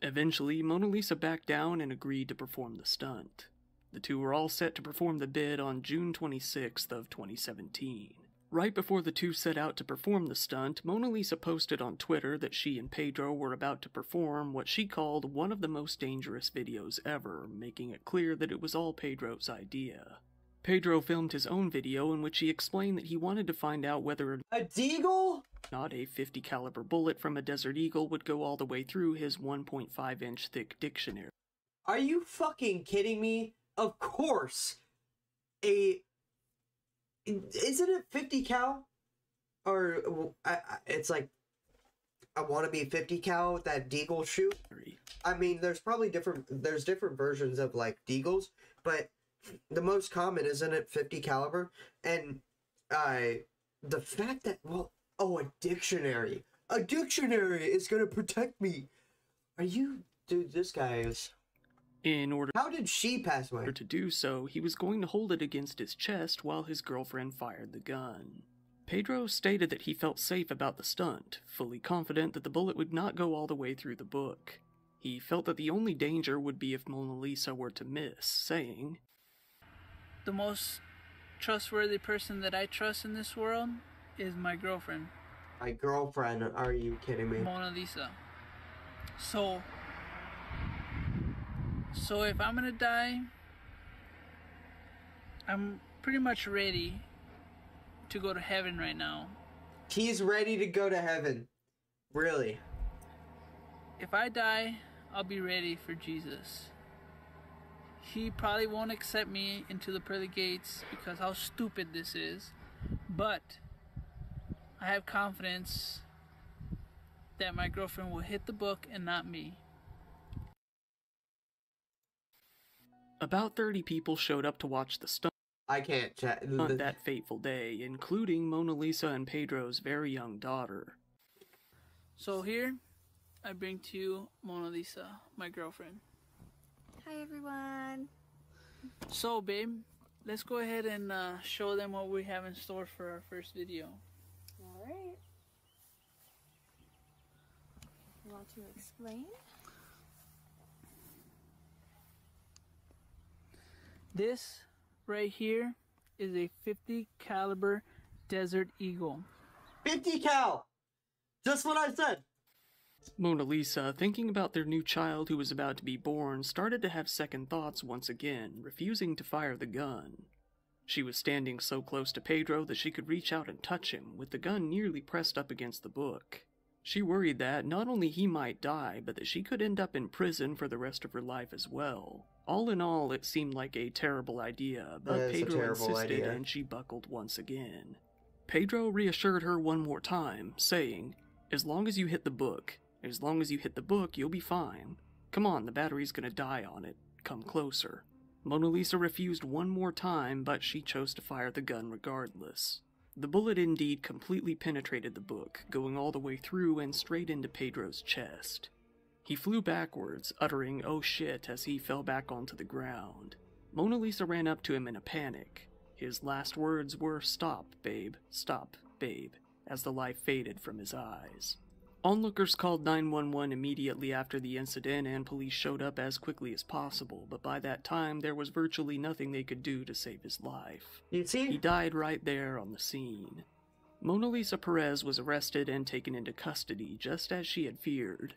Eventually, Mona Lisa backed down and agreed to perform the stunt. The two were all set to perform the bid on June 26th of 2017. Right before the two set out to perform the stunt, Mona Lisa posted on Twitter that she and Pedro were about to perform what she called one of the most dangerous videos ever, making it clear that it was all Pedro's idea. Pedro filmed his own video in which he explained that he wanted to find out whether a deagle? Not a .50 caliber bullet from a Desert Eagle would go all the way through his 1.5-inch thick dictionary. Are you fucking kidding me? Of course. Isn't it 50 cal? Or it's like I want to be 50 cal with that deagle shoot. I mean, there's different versions of like deagles, but the most common, isn't it 50 caliber? And the fact that a dictionary is gonna protect me. Are you, dude? This guy is. How did she pass away? To do so, he was going to hold it against his chest while his girlfriend fired the gun. Pedro stated that he felt safe about the stunt, fully confident that the bullet would not go all the way through the book. He felt that the only danger would be if Mona Lisa were to miss, saying, "The most trustworthy person that I trust in this world is my girlfriend." My girlfriend? Are you kidding me? Mona Lisa. So if I'm gonna die, I'm pretty much ready to go to heaven right now. He's ready to go to heaven. Really? If I die, I'll be ready for Jesus. He probably won't accept me into the pearly gates because how stupid this is, but I have confidence that my girlfriend will hit the book and not me. About 30 people showed up to watch the stunt. I can't chat On that fateful day, including Mona Lisa and Pedro's very young daughter. So here, I bring to you Mona Lisa, my girlfriend. Hi everyone. So babe, let's go ahead and show them what we have in store for our first video. Alright. You want to explain? This right here is a 50 caliber Desert Eagle. 50 cal! Just what I said! Mona Lisa, thinking about their new child who was about to be born, started to have second thoughts once again, refusing to fire the gun. She was standing so close to Pedro that she could reach out and touch him, with the gun nearly pressed up against the book. She worried that not only he might die, but that she could end up in prison for the rest of her life as well. All in all, it seemed like a terrible idea, but Pedro insisted and she buckled once again. Pedro reassured her one more time, saying, "As long as you hit the book, you'll be fine. Come on, the battery's gonna die on it. Come closer." Mona Lisa refused one more time, but she chose to fire the gun regardless. The bullet indeed completely penetrated the book, going all the way through and straight into Pedro's chest. He flew backwards, uttering "oh shit" as he fell back onto the ground. Mona Lisa ran up to him in a panic. His last words were stop, babe," as the light faded from his eyes. Onlookers called 911 immediately after the incident and police showed up as quickly as possible, but by that time there was virtually nothing they could do to save his life. You see? He died right there on the scene. Mona Lisa Perez was arrested and taken into custody, just as she had feared.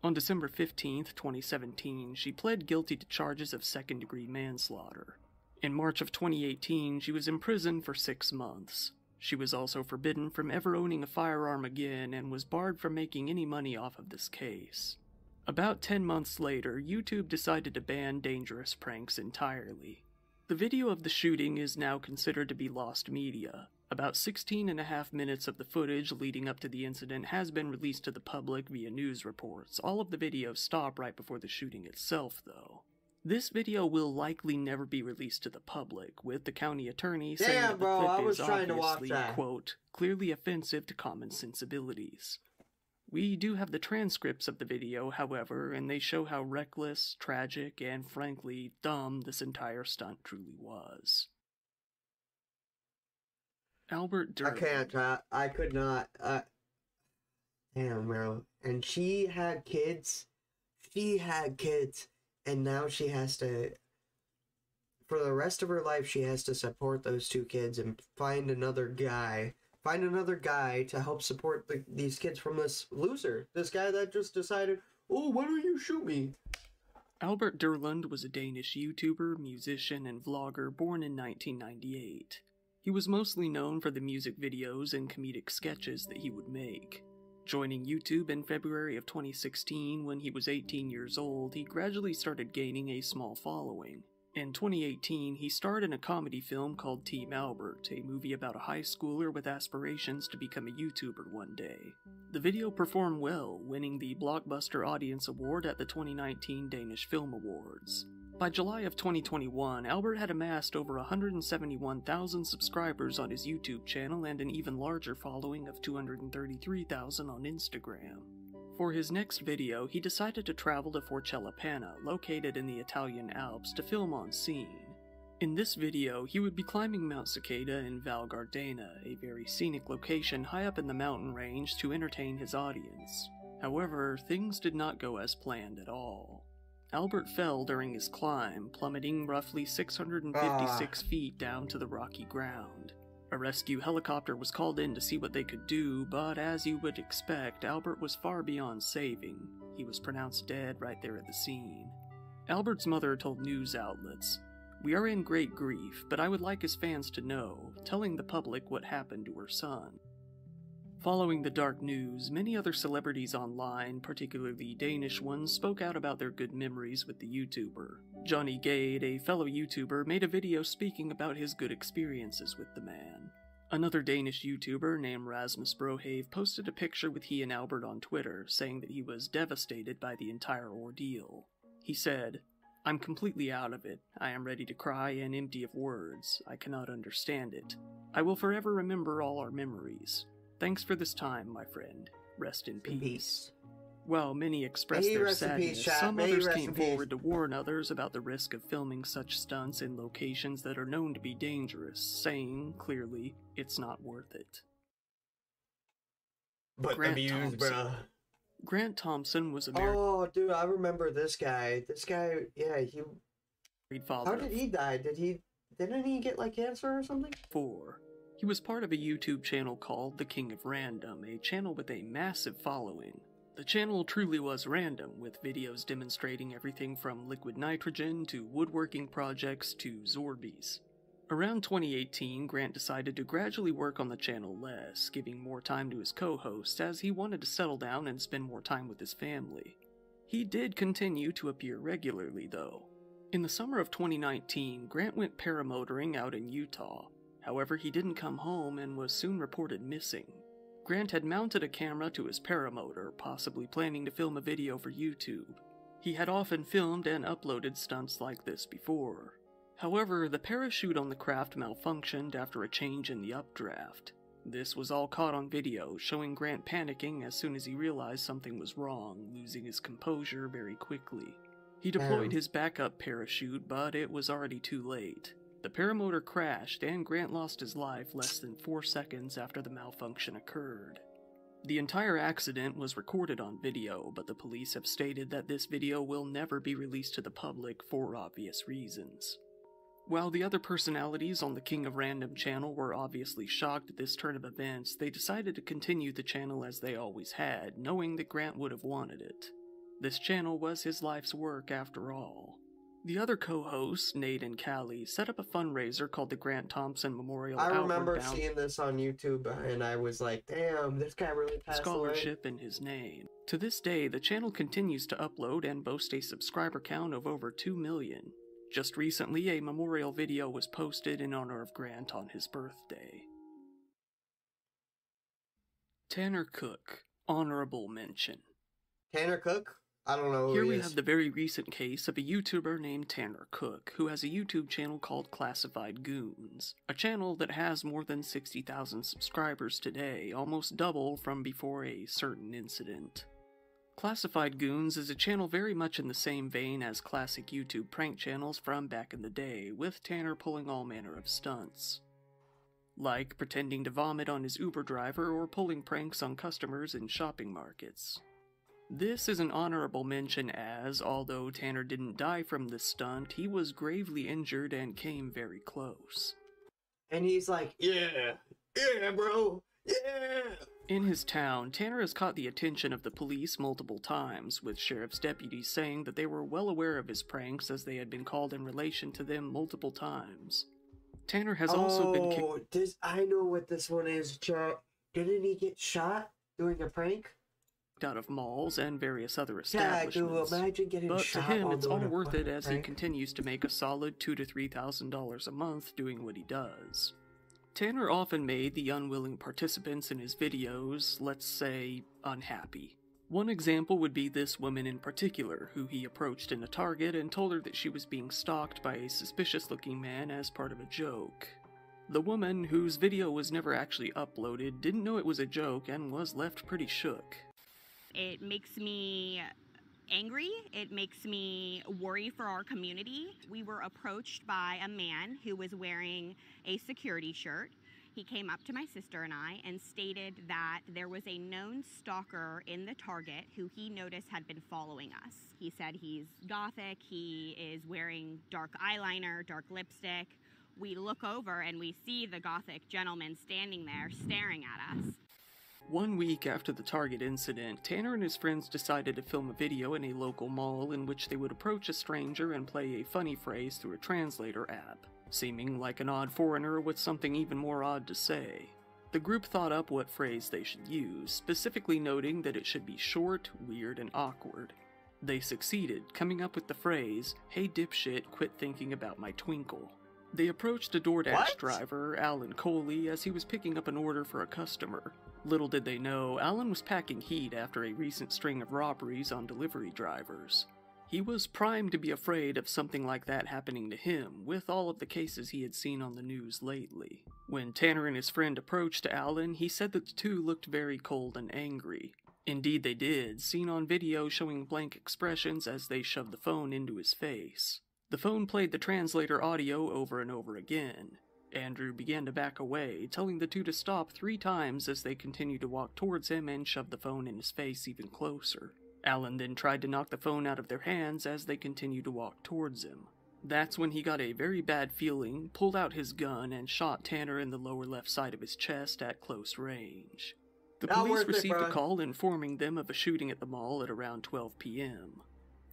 On December 15th, 2017, she pled guilty to charges of second-degree manslaughter. In March of 2018, she was imprisoned for 6 months. She was also forbidden from ever owning a firearm again and was barred from making any money off of this case. About 10 months later, YouTube decided to ban dangerous pranks entirely. The video of the shooting is now considered to be lost media. About 16.5 minutes of the footage leading up to the incident has been released to the public via news reports. All of the videos stop right before the shooting itself, though. This video will likely never be released to the public, with the county attorney saying that the clip is obviously, quote, clearly offensive to common sensibilities. We do have the transcripts of the video, however, and they show how reckless, tragic, and frankly, dumb this entire stunt truly was. Albert Durbin. I could not, damn, bro. And she had kids, and now she has to, for the rest of her life, she has to support those 2 kids and find another guy Find another guy to help support these kids from this loser. This guy that just decided, oh, why don't you shoot me? Albert Durlund was a Danish YouTuber, musician, and vlogger born in 1998. He was mostly known for the music videos and comedic sketches that he would make. Joining YouTube in February of 2016 when he was 18 years old, he gradually started gaining a small following. In 2018, he starred in a comedy film called Team Albert, a movie about a high schooler with aspirations to become a YouTuber one day. The video performed well, winning the Blockbuster Audience Award at the 2019 Danish Film Awards. By July of 2021, Albert had amassed over 171,000 subscribers on his YouTube channel and an even larger following of 233,000 on Instagram. For his next video, he decided to travel to Forcellapana, located in the Italian Alps, to film on scene. In this video, he would be climbing Mount Cicada in Val Gardena, a very scenic location high up in the mountain range, to entertain his audience. However, things did not go as planned at all. Albert fell during his climb, plummeting roughly 656 feet down to the rocky ground. A rescue helicopter was called in to see what they could do, but as you would expect, Albert was far beyond saving. He was pronounced dead right there at the scene. Albert's mother told news outlets, "We are in great grief, but I would like his fans to know," telling the public what happened to her son. Following the dark news, many other celebrities online, particularly Danish ones, spoke out about their good memories with the YouTuber. Johnny Gade, a fellow YouTuber, made a video speaking about his good experiences with the man. Another Danish YouTuber named Rasmus Brohave posted a picture with he and Albert on Twitter, saying that he was devastated by the entire ordeal. He said, "I'm completely out of it. I am ready to cry and empty of words. I cannot understand it. I will forever remember all our memories. Thanks for this time, my friend. Rest in peace." While many expressed their sadness, some others came forward to warn others about the risk of filming such stunts in locations that are known to be dangerous, saying, clearly, it's not worth it. But Grant the views, bruh. Grant Thompson was American. Oh, dude, I remember this guy. This guy, yeah, he... How did he die? Didn't he get, like, cancer or something? 4. He was part of a YouTube channel called The King of Random, a channel with a massive following. The channel truly was random, with videos demonstrating everything from liquid nitrogen to woodworking projects to Zorbies. Around 2018, Grant decided to gradually work on the channel less, giving more time to his co-hosts as he wanted to settle down and spend more time with his family. He did continue to appear regularly, though. In the summer of 2019, Grant went paramotoring out in Utah. However, he didn't come home and was soon reported missing. Grant had mounted a camera to his paramotor, possibly planning to film a video for YouTube. He had often filmed and uploaded stunts like this before. However, the parachute on the craft malfunctioned after a change in the updraft. This was all caught on video, showing Grant panicking as soon as he realized something was wrong, losing his composure very quickly. He deployed his backup parachute, but it was already too late. The paramotor crashed, and Grant lost his life less than 4 seconds after the malfunction occurred. The entire accident was recorded on video, but the police have stated that this video will never be released to the public for obvious reasons. While the other personalities on the King of Random channel were obviously shocked at this turn of events, they decided to continue the channel as they always had, knowing that Grant would have wanted it. This channel was his life's work after all. The other co-hosts, Nate and Callie, set up a fundraiser called the Grant Thompson Memorial I remember seeing this on YouTube, and I was like, damn, this guy really passed scholarship in his name. To this day, the channel continues to upload and boast a subscriber count of over 2 million. Just recently, a memorial video was posted in honor of Grant on his birthday. Tanner Cook, honorable mention. Tanner Cook? I don't know who Here we have the very recent case of a YouTuber named Tanner Cook, who has a YouTube channel called Classified Goons, a channel that has more than 60,000 subscribers today, almost double from before a certain incident. Classified Goons is a channel very much in the same vein as classic YouTube prank channels from back in the day, with Tanner pulling all manner of stunts. Like pretending to vomit on his Uber driver or pulling pranks on customers in shopping markets. This is an honorable mention as, although Tanner didn't die from this stunt, he was gravely injured and came very close. And he's like, yeah, bro, Yeah! In his town, Tanner has caught the attention of the police multiple times, with sheriff's deputies saying that they were well aware of his pranks as they had been called in relation to them multiple times. Tanner has also been kicked. I know what this one is, chat. Didn't he get shot doing a prank? Out of malls and various other establishments. Yeah, imagine getting but shot to him, while it's all doing a worth it as prank. he continues to make a solid $2,000 to $3,000 a month doing what he does. Tanner often made the unwilling participants in his videos, let's say, unhappy. One example would be this woman in particular, who he approached in a Target and told her that she was being stalked by a suspicious-looking man as part of a joke. The woman, whose video was never actually uploaded, didn't know it was a joke and was left pretty shook. It makes me angry. It makes me worry for our community. We were approached by a man who was wearing a security shirt. He came up to my sister and I and stated that there was a known stalker in the Target who he noticed had been following us. He said he's gothic, he is wearing dark eyeliner, dark lipstick. We look over and we see the gothic gentleman standing there staring at us. 1 week after the Target incident, Tanner and his friends decided to film a video in a local mall in which they would approach a stranger and play a funny phrase through a translator app, seeming like an odd foreigner with something even more odd to say. The group thought up what phrase they should use, specifically noting that it should be short, weird, and awkward. They succeeded, coming up with the phrase, "Hey dipshit, quit thinking about my twinkle." They approached a DoorDash driver, Alan Coley, as he was picking up an order for a customer. Little did they know, Alan was packing heat after a recent string of robberies on delivery drivers. He was primed to be afraid of something like that happening to him, with all of the cases he had seen on the news lately. When Tanner and his friend approached Alan, he said that the two looked very cold and angry. Indeed they did, seen on video showing blank expressions as they shoved the phone into his face. The phone played the translator audio over and over again. Andrew began to back away, telling the two to stop 3 times as they continued to walk towards him and shove the phone in his face even closer. Alan then tried to knock the phone out of their hands as they continued to walk towards him. That's when he got a very bad feeling, pulled out his gun, and shot Tanner in the lower left side of his chest at close range. The police received a call informing them of a shooting at the mall at around 12 p.m.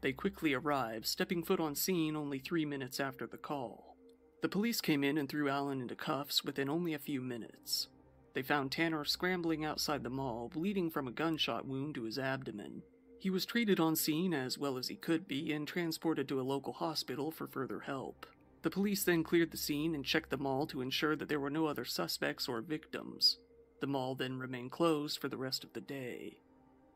They quickly arrived, stepping foot on scene only 3 minutes after the call. The police came in and threw Alan into cuffs within only a few minutes. They found Tanner scrambling outside the mall, bleeding from a gunshot wound to his abdomen. He was treated on scene as well as he could be and transported to a local hospital for further help. The police then cleared the scene and checked the mall to ensure that there were no other suspects or victims. The mall then remained closed for the rest of the day.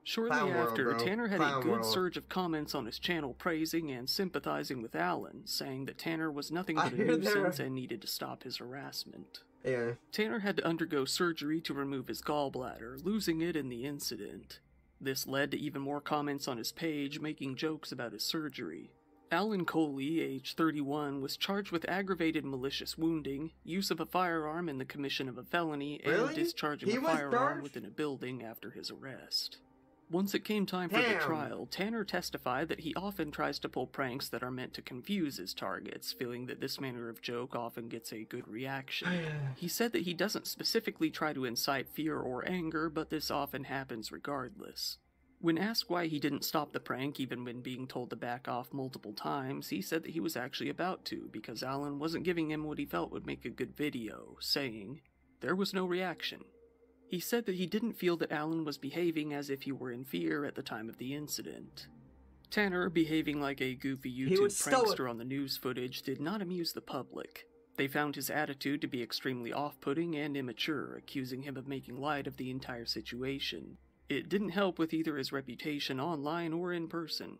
Shortly after, Tanner had a good surge of comments on his channel praising and sympathizing with Alan, saying that Tanner was nothing but a nuisance and needed to stop his harassment. Yeah. Tanner had to undergo surgery to remove his gallbladder, losing it in the incident. This led to even more comments on his page, making jokes about his surgery. Alan Coley, age 31, was charged with aggravated malicious wounding, use of a firearm in the commission of a felony, and discharging a firearm within a building after his arrest. Once it came time for the trial, Tanner testified that he often tries to pull pranks that are meant to confuse his targets, feeling that this manner of joke often gets a good reaction. He said that he doesn't specifically try to incite fear or anger, but this often happens regardless. When asked why he didn't stop the prank even when being told to back off multiple times, he said that he was actually about to, because Alan wasn't giving him what he felt would make a good video, saying, "There was no reaction." He said that he didn't feel that Alan was behaving as if he were in fear at the time of the incident. Tanner, behaving like a goofy YouTube prankster on the news footage, did not amuse the public. They found his attitude to be extremely off-putting and immature, accusing him of making light of the entire situation. It didn't help with either his reputation online or in person.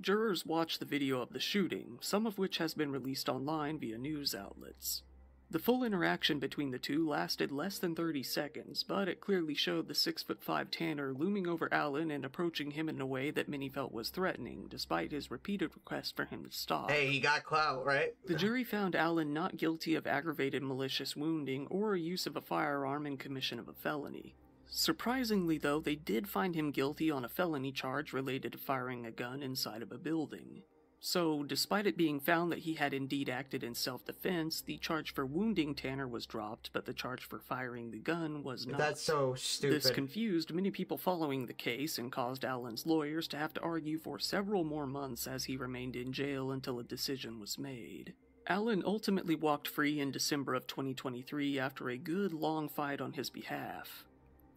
Jurors watched the video of the shooting, some of which has been released online via news outlets. The full interaction between the two lasted less than 30 seconds, but it clearly showed the 6'5" Tanner looming over Alan and approaching him in a way that many felt was threatening, despite his repeated request for him to stop. Hey, he got clout, right? The jury found Alan not guilty of aggravated malicious wounding or use of a firearm in commission of a felony. Surprisingly, though, they did find him guilty on a felony charge related to firing a gun inside of a building. So, despite it being found that he had indeed acted in self-defense, the charge for wounding Tanner was dropped, but the charge for firing the gun was not. That's so stupid. This confused many people following the case and caused Allen's lawyers to have to argue for several more months as he remained in jail until a decision was made. Allen ultimately walked free in December of 2023 after a good long fight on his behalf.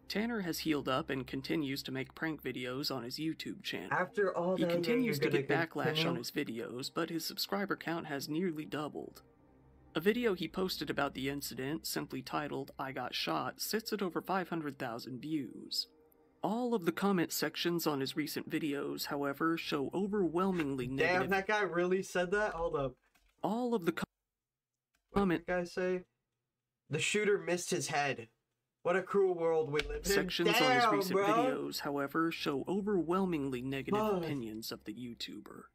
Tanner has healed up and continues to make prank videos on his YouTube channel. After all he continues to get backlash on his videos, but his subscriber count has nearly doubled. A video he posted about the incident, simply titled, "I Got Shot," sits at over 500,000 views. All of the comment sections on his recent videos, however, show overwhelmingly negative... Damn, that guy really said that? Hold up. All of the comment... What did the guy say? The shooter missed his head. What a cruel world we live in. Sections on his recent videos, however, show overwhelmingly negative opinions of the YouTuber.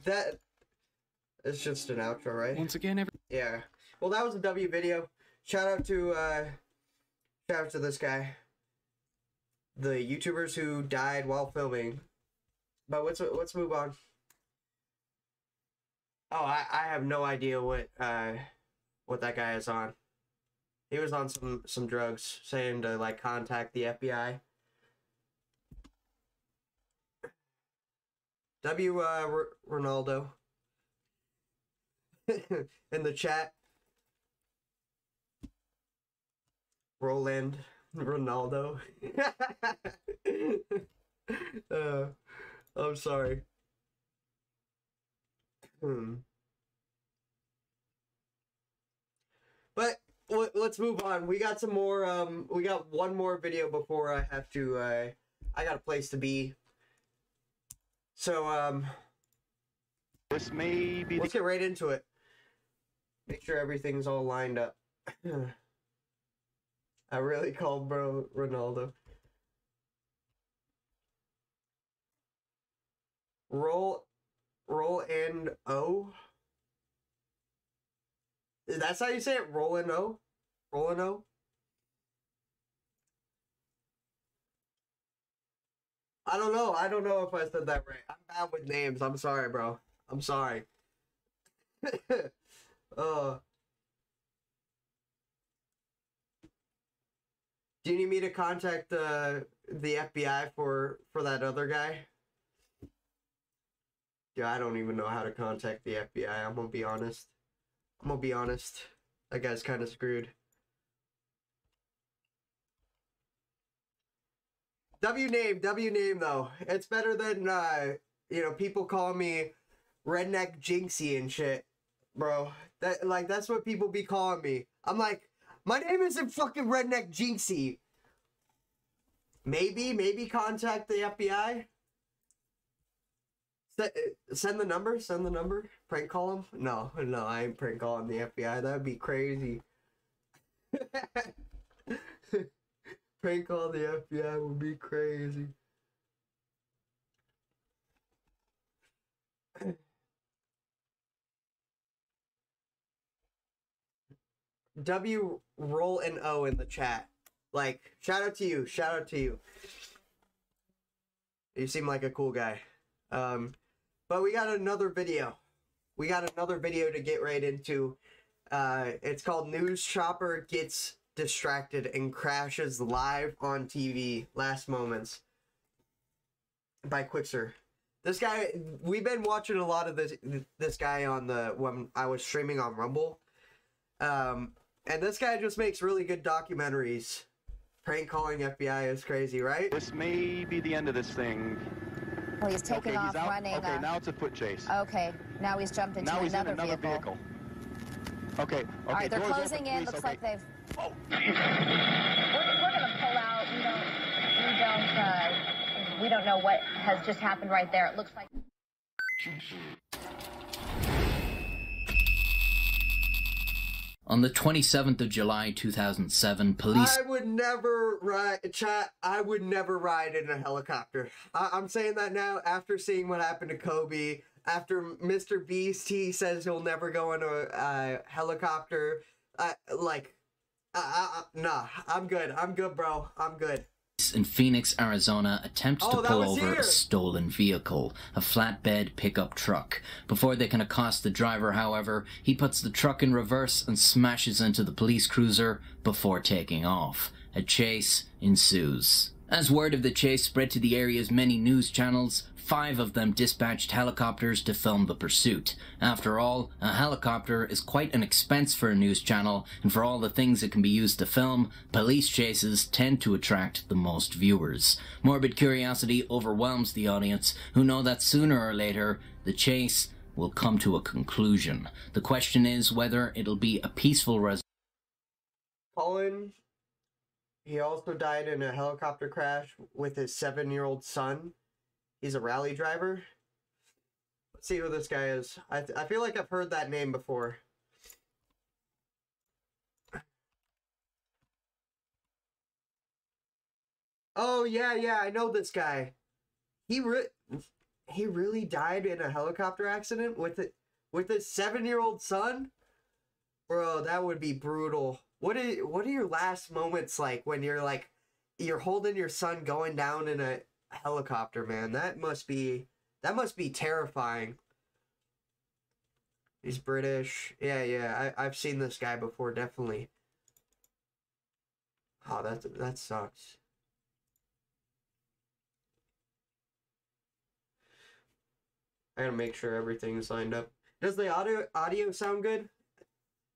That is just an outro, right? Once again, yeah. Well, that was a W video. Shout out to this guy. The YouTubers who died while filming. But let's move on. Oh, I have no idea what that guy is on. He was on some drugs, saying to, like, contact the FBI. Ronaldo. In the chat. Roland Ronaldo. I'm sorry. But let's move on. We got some more, we got one more video before I have to, I got a place to be. So, this may be... Let's get right into it. Make sure everything's all lined up. I really called bro Ronaldo. Roll and O? That's how you say it? Roll and O? Roll and O? I don't know. I don't know if I said that right. I'm bad with names. I'm sorry, bro. I'm sorry. Do you need me to contact the FBI for that other guy? Yeah, I don't even know how to contact the FBI. I'm gonna be honest. That guy's kind of screwed. W name though. It's better than you know, people call me redneck Jinxie and shit, bro. That's what people be calling me. I'm like, my name isn't fucking redneck Jinxie. Maybe contact the FBI. Send the number. Prank call him? No, I ain't prank calling the FBI. That'd be crazy. Prank call the FBI would be crazy. W roll an O in the chat. Like, shout out to you. You seem like a cool guy. But we got another video. To get right into. It's called News Chopper Gets Distracted and Crashes Live on TV. Last Moments. By Quixer. This guy, we've been watching a lot of this guy on when I was streaming on Rumble. And this guy just makes really good documentaries. Prank calling FBI is crazy, right? This may be the end of this thing. Well, he's taking off running. Okay, now it's a foot chase. Okay, now he's jumped into another vehicle. Okay. All right, they're closing in. Looks like they've... Oh. We're gonna pull out. We don't know what has just happened right there. It looks like... On the 27th of July, 2007, police... I would never ride in a helicopter. I'm saying that now after seeing what happened to Kobe. After Mr. Beast, he says he'll never go in a helicopter. Nah, I'm good. I'm good, bro. I'm good. police in Phoenix, Arizona attempt to pull over a stolen vehicle, a flatbed pickup truck. Before they can accost the driver, however, he puts the truck in reverse and smashes into the police cruiser before taking off. A chase ensues. As word of the chase spread to the area's many news channels, 5 of them dispatched helicopters to film the pursuit. After all, a helicopter is quite an expense for a news channel, and for all the things it can be used to film, police chases tend to attract the most viewers. Morbid curiosity overwhelms the audience, who know that sooner or later, the chase will come to a conclusion. The question is whether it'll be a peaceful resolution. Colin, he also died in a helicopter crash with his 7-year-old son. He's a rally driver. Let's see who this guy is. I feel like I've heard that name before. Oh, yeah, I know this guy. He really died in a helicopter accident with his 7-year-old son? Bro, that would be brutal. What are your last moments like when you're holding your son going down in a helicopter, man? That must be terrifying. He's British. Yeah, I've seen this guy before, definitely. Oh, that sucks. I gotta make sure everything's lined up. Does the audio sound good?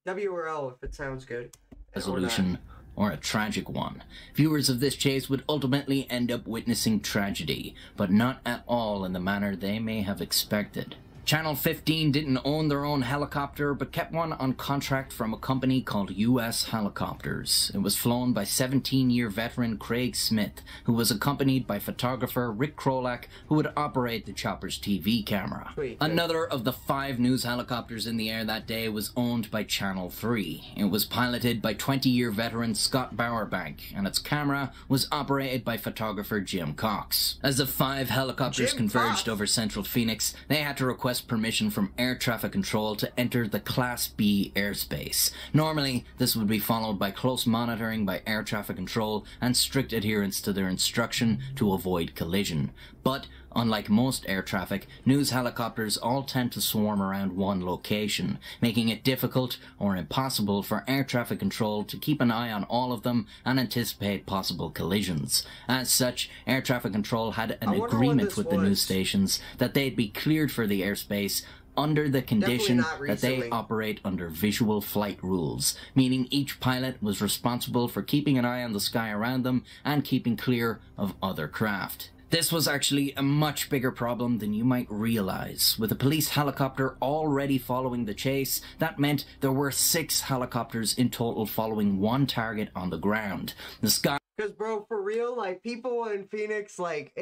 WRL if it sounds good. Resolution or a tragic one. Viewers of this chase would ultimately end up witnessing tragedy, but not at all in the manner they may have expected. Channel 15 didn't own their own helicopter, but kept one on contract from a company called US Helicopters. It was flown by 17-year veteran Craig Smith, who was accompanied by photographer Rick Krolak, who would operate the chopper's TV camera. Another of the 5 news helicopters in the air that day was owned by Channel 3. It was piloted by 20-year veteran Scott Bowerbank, and its camera was operated by photographer Jim Cox. As the 5 helicopters converged over central Phoenix, they had to request permission from air traffic control to enter the Class B airspace. Normally, this would be followed by close monitoring by air traffic control and strict adherence to their instruction to avoid collision. But unlike most air traffic, news helicopters all tend to swarm around one location, making it difficult or impossible for air traffic control to keep an eye on all of them and anticipate possible collisions. As such, air traffic control had an agreement with the news stations that they'd be cleared for the airspace under the condition that they operate under visual flight rules, meaning each pilot was responsible for keeping an eye on the sky around them and keeping clear of other craft. This was actually a much bigger problem than you might realize. With a police helicopter already following the chase, that meant there were 6 helicopters in total following one target on the ground. The sky... Because, bro, for real, like, people in Phoenix, like,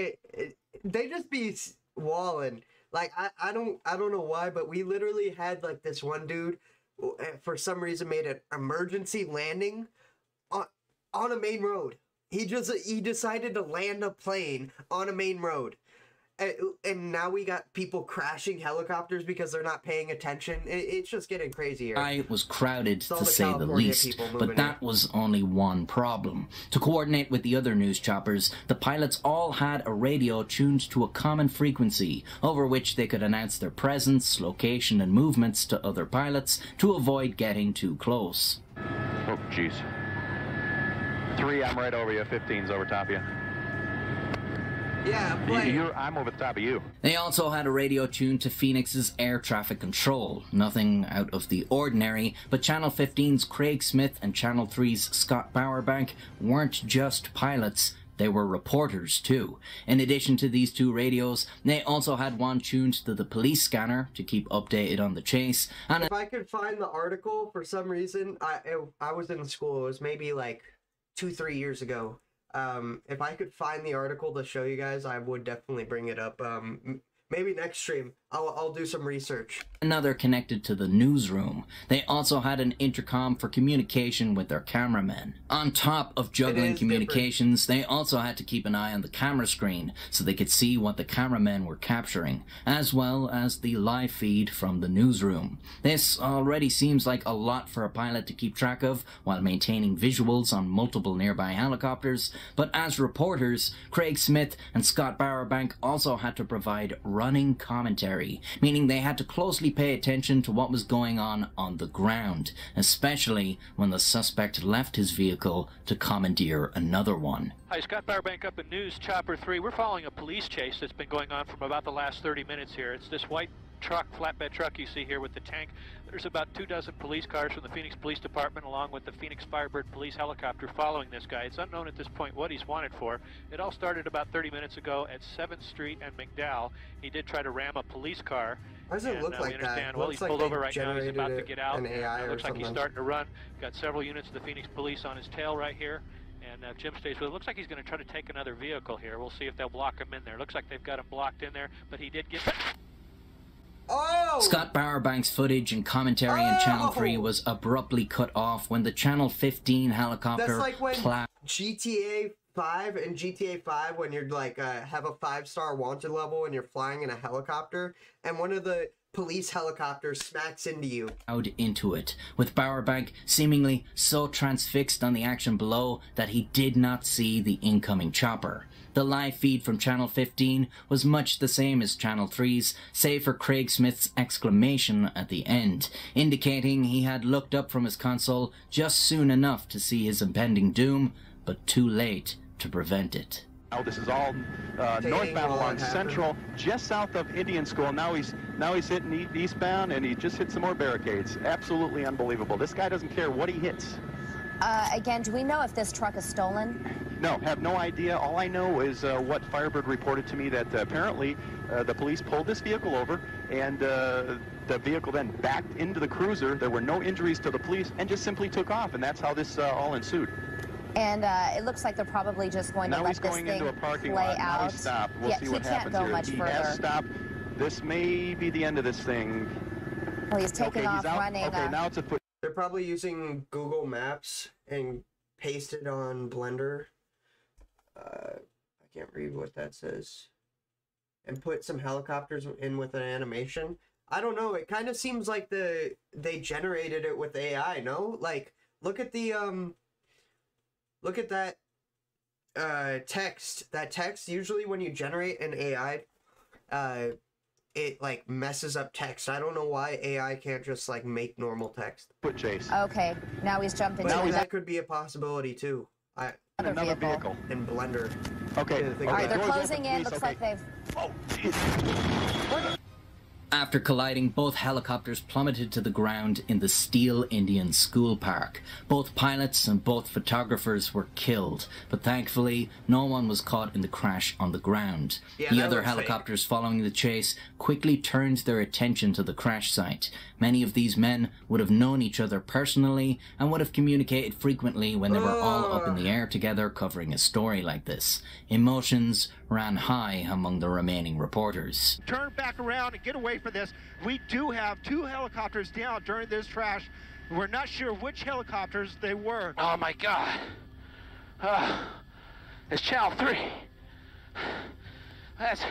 they just be walling. Like, I don't know why, but we literally had, like, this one dude, for some reason, made an emergency landing on a main road. He decided to land a plane on a main road. And now we got people crashing helicopters because they're not paying attention. It's just getting crazier. It was crowded, to say the least, but that was only one problem. To coordinate with the other news choppers, the pilots all had a radio tuned to a common frequency, over which they could announce their presence, location, and movements to other pilots to avoid getting too close. Oh, jeez. 3, I'm right over you. 15's over top of you. Yeah, I'm over the top of you. They also had a radio tuned to Phoenix's air traffic control. Nothing out of the ordinary, but Channel 15's Craig Smith and Channel 3's Scott Bowerbank weren't just pilots. They were reporters too. In addition to these 2 radios, they also had one tuned to the police scanner to keep updated on the chase. And if I could find the article, for some reason, I was in school, it was maybe like 2-3 years ago. If I could find the article to show you guys, I would definitely bring it up. Maybe next stream. I'll do some research. Another connected to the newsroom. They also had an intercom for communication with their cameramen. On top of juggling communications, they also had to keep an eye on the camera screen so they could see what the cameramen were capturing, as well as the live feed from the newsroom. This already seems like a lot for a pilot to keep track of while maintaining visuals on multiple nearby helicopters, but as reporters, Craig Smith and Scott Bowerbank also had to provide running commentary, meaning they had to closely pay attention to what was going on the ground, especially when the suspect left his vehicle to commandeer another one. Hi, Scott Bowerbank up in News Chopper 3. We're following a police chase that's been going on from about the last 30 minutes here. It's this white truck, flatbed truck you see here with the tank. There's about 24 police cars from the Phoenix Police Department along with the Phoenix Firebird police helicopter following this guy. It's unknown at this point what he's wanted for. It all started about 30 minutes ago at 7th Street and McDowell. He did try to ram a police car. Why does it look like that? Well, he's pulled over right now. He's about to get out. An AI it looks or like he's something. starting to run. Got several units of the Phoenix Police on his tail right here. And Jim stays with it. Looks like he's going to try to take another vehicle here. We'll see if they'll block him in there. Looks like they've got him blocked in there, but he did get... Oh! Scott Bowerbank's footage and commentary on Channel 3 was abruptly cut off when the Channel 15 helicopter... That's like when GTA 5 and GTA 5, when you're like, have a 5-star wanted level and you're flying in a helicopter, and one of the police helicopters smacks into you. Into it, with Bowerbank seemingly so transfixed on the action below that he did not see the incoming chopper. The live feed from Channel 15 was much the same as Channel 3's, save for Craig Smith's exclamation at the end, indicating he had looked up from his console just soon enough to see his impending doom, but too late to prevent it. Oh, this is all northbound along Central, just south of Indian School. Now he's hitting eastbound, and he just hit some more barricades. Absolutely unbelievable. This guy doesn't care what he hits. Again, do we know if this truck is stolen? No, have no idea. All I know is what Firebird reported to me, that apparently the police pulled this vehicle over, and the vehicle then backed into the cruiser. There were no injuries to the police, and just simply took off, and that's how this all ensued. And it looks like they're probably just going to let this thing into a parking play lot. out. Now he's stopped. We'll see what happens here. here. Much He further. has stopped. This may be the end of this thing. Well, he's taking off running. Okay, now it's a foot. They're probably using Google Maps and pasted on Blender. I can't read what that says. And put some helicopters in with an animation. I don't know. It kind of seems like they generated it with AI. No, like look at the look at that text. That text, usually when you generate an AI, it like messes up text. I don't know why AI can't just like make normal text. Foot chase. Okay, now he's jumped into that could be a possibility too. Another vehicle. In Blender. Okay. All right, they're closing in. Looks like they've... Oh, jeez. After colliding, both helicopters plummeted to the ground in the Steel Indian School Park. Both pilots and both photographers were killed, but thankfully no one was caught in the crash on the ground. The other helicopters following the chase quickly turned their attention to the crash site. Many of these men would have known each other personally and would have communicated frequently when they were all up in the air together covering a story like this. Emotions ran high among the remaining reporters. Turn back around and get away from this. We do have 2 helicopters down during this crash. We're not sure which helicopters they were. Oh my God. It's Channel 3. That's...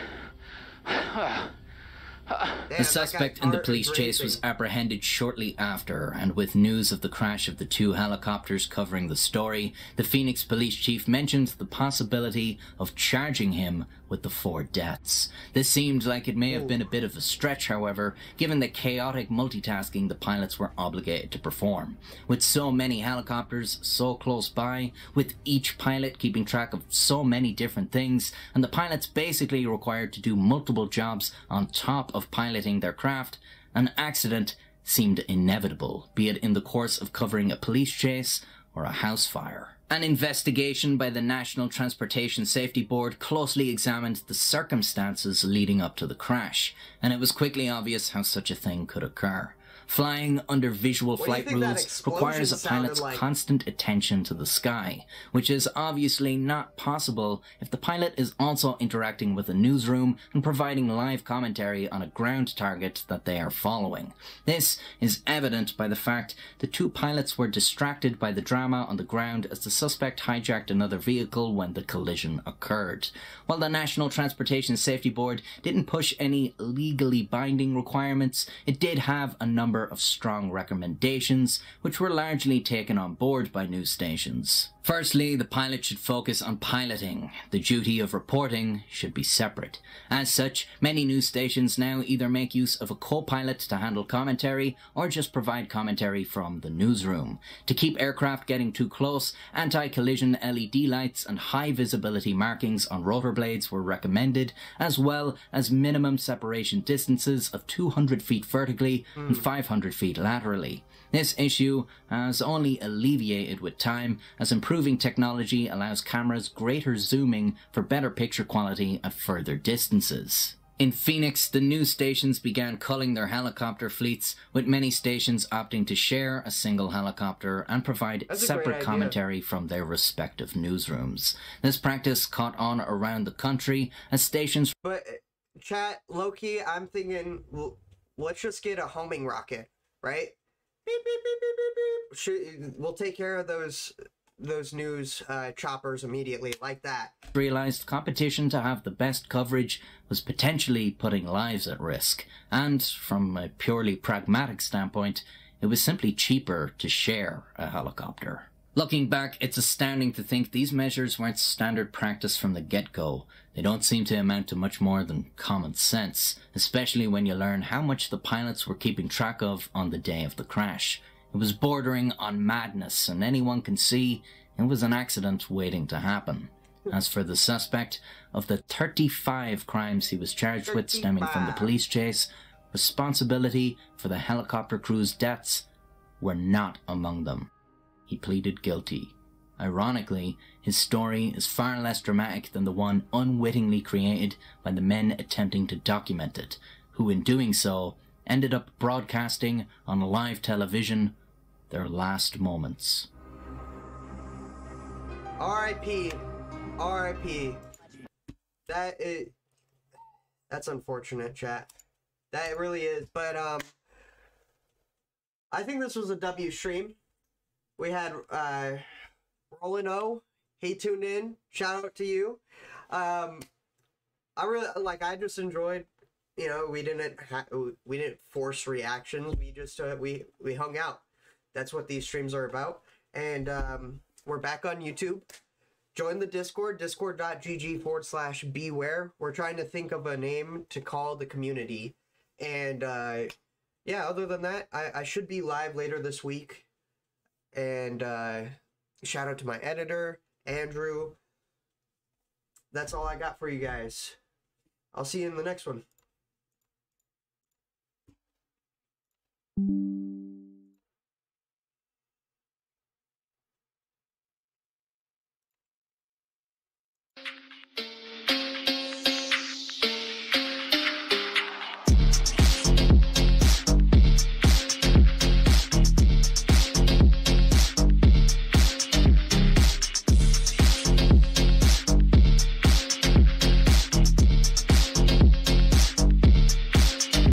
The suspect in the police chase was apprehended shortly after, and with news of the crash of the 2 helicopters covering the story, the Phoenix police chief mentioned the possibility of charging him with the 4 deaths. This seemed like it may have been a bit of a stretch, however, given the chaotic multitasking the pilots were obligated to perform. With so many helicopters so close by, with each pilot keeping track of so many different things, and the pilots basically required to do multiple jobs on top of piloting their craft, an accident seemed inevitable, be it in the course of covering a police chase or a house fire. An investigation by the National Transportation Safety Board closely examined the circumstances leading up to the crash, and it was quickly obvious how such a thing could occur. Flying under visual flight rules requires a pilot's constant attention to the sky, which is obviously not possible if the pilot is also interacting with a newsroom and providing live commentary on a ground target that they are following. This is evident by the fact the two pilots were distracted by the drama on the ground as the suspect hijacked another vehicle when the collision occurred. While the National Transportation Safety Board didn't push any legally binding requirements, it did have a number of strong recommendations, which were largely taken on board by news stations. Firstly, the pilot should focus on piloting. The duty of reporting should be separate. As such, many news stations now either make use of a co-pilot to handle commentary or just provide commentary from the newsroom. To keep aircraft getting too close, anti-collision LED lights and high visibility markings on rotor blades were recommended, as well as minimum separation distances of 200 feet vertically and 500 feet laterally. This issue has only alleviated with time, as improving technology allows cameras greater zooming for better picture quality at further distances. In Phoenix, the news stations began culling their helicopter fleets, with many stations opting to share a single helicopter and provide separate commentary from their respective newsrooms. This practice caught on around the country as stations... But, chat, low-key, I'm thinking, let's just get a homing rocket, right? Beep, beep, beep, beep, beep, beep. We'll take care of those news choppers immediately, like that. Realized competition to have the best coverage was potentially putting lives at risk, and from a purely pragmatic standpoint, it was simply cheaper to share a helicopter. Looking back, it's astounding to think these measures weren't standard practice from the get-go. They don't seem to amount to much more than common sense, especially when you learn how much the pilots were keeping track of on the day of the crash. It was bordering on madness, and anyone can see it was an accident waiting to happen. As for the suspect, of the 35 crimes he was charged with stemming from the police chase, responsibility for the helicopter crew's deaths were not among them. He pleaded guilty. Ironically, his story is far less dramatic than the one unwittingly created by the men attempting to document it, who in doing so ended up broadcasting on live television their last moments. R.I.P. R.I.P. That's unfortunate, chat. That really is, but I think this was a W stream. We had Roland O. He tuned in. Shout out to you. I just enjoyed. You know, we didn't force reactions. We just we hung out. That's what these streams are about. And we're back on YouTube. Join the Discord, discord.gg/BWARE. We're trying to think of a name to call the community. And yeah, other than that, I should be live later this week. And shout out to my editor, Andrew. That's all I got for you guys. I'll see you in the next one.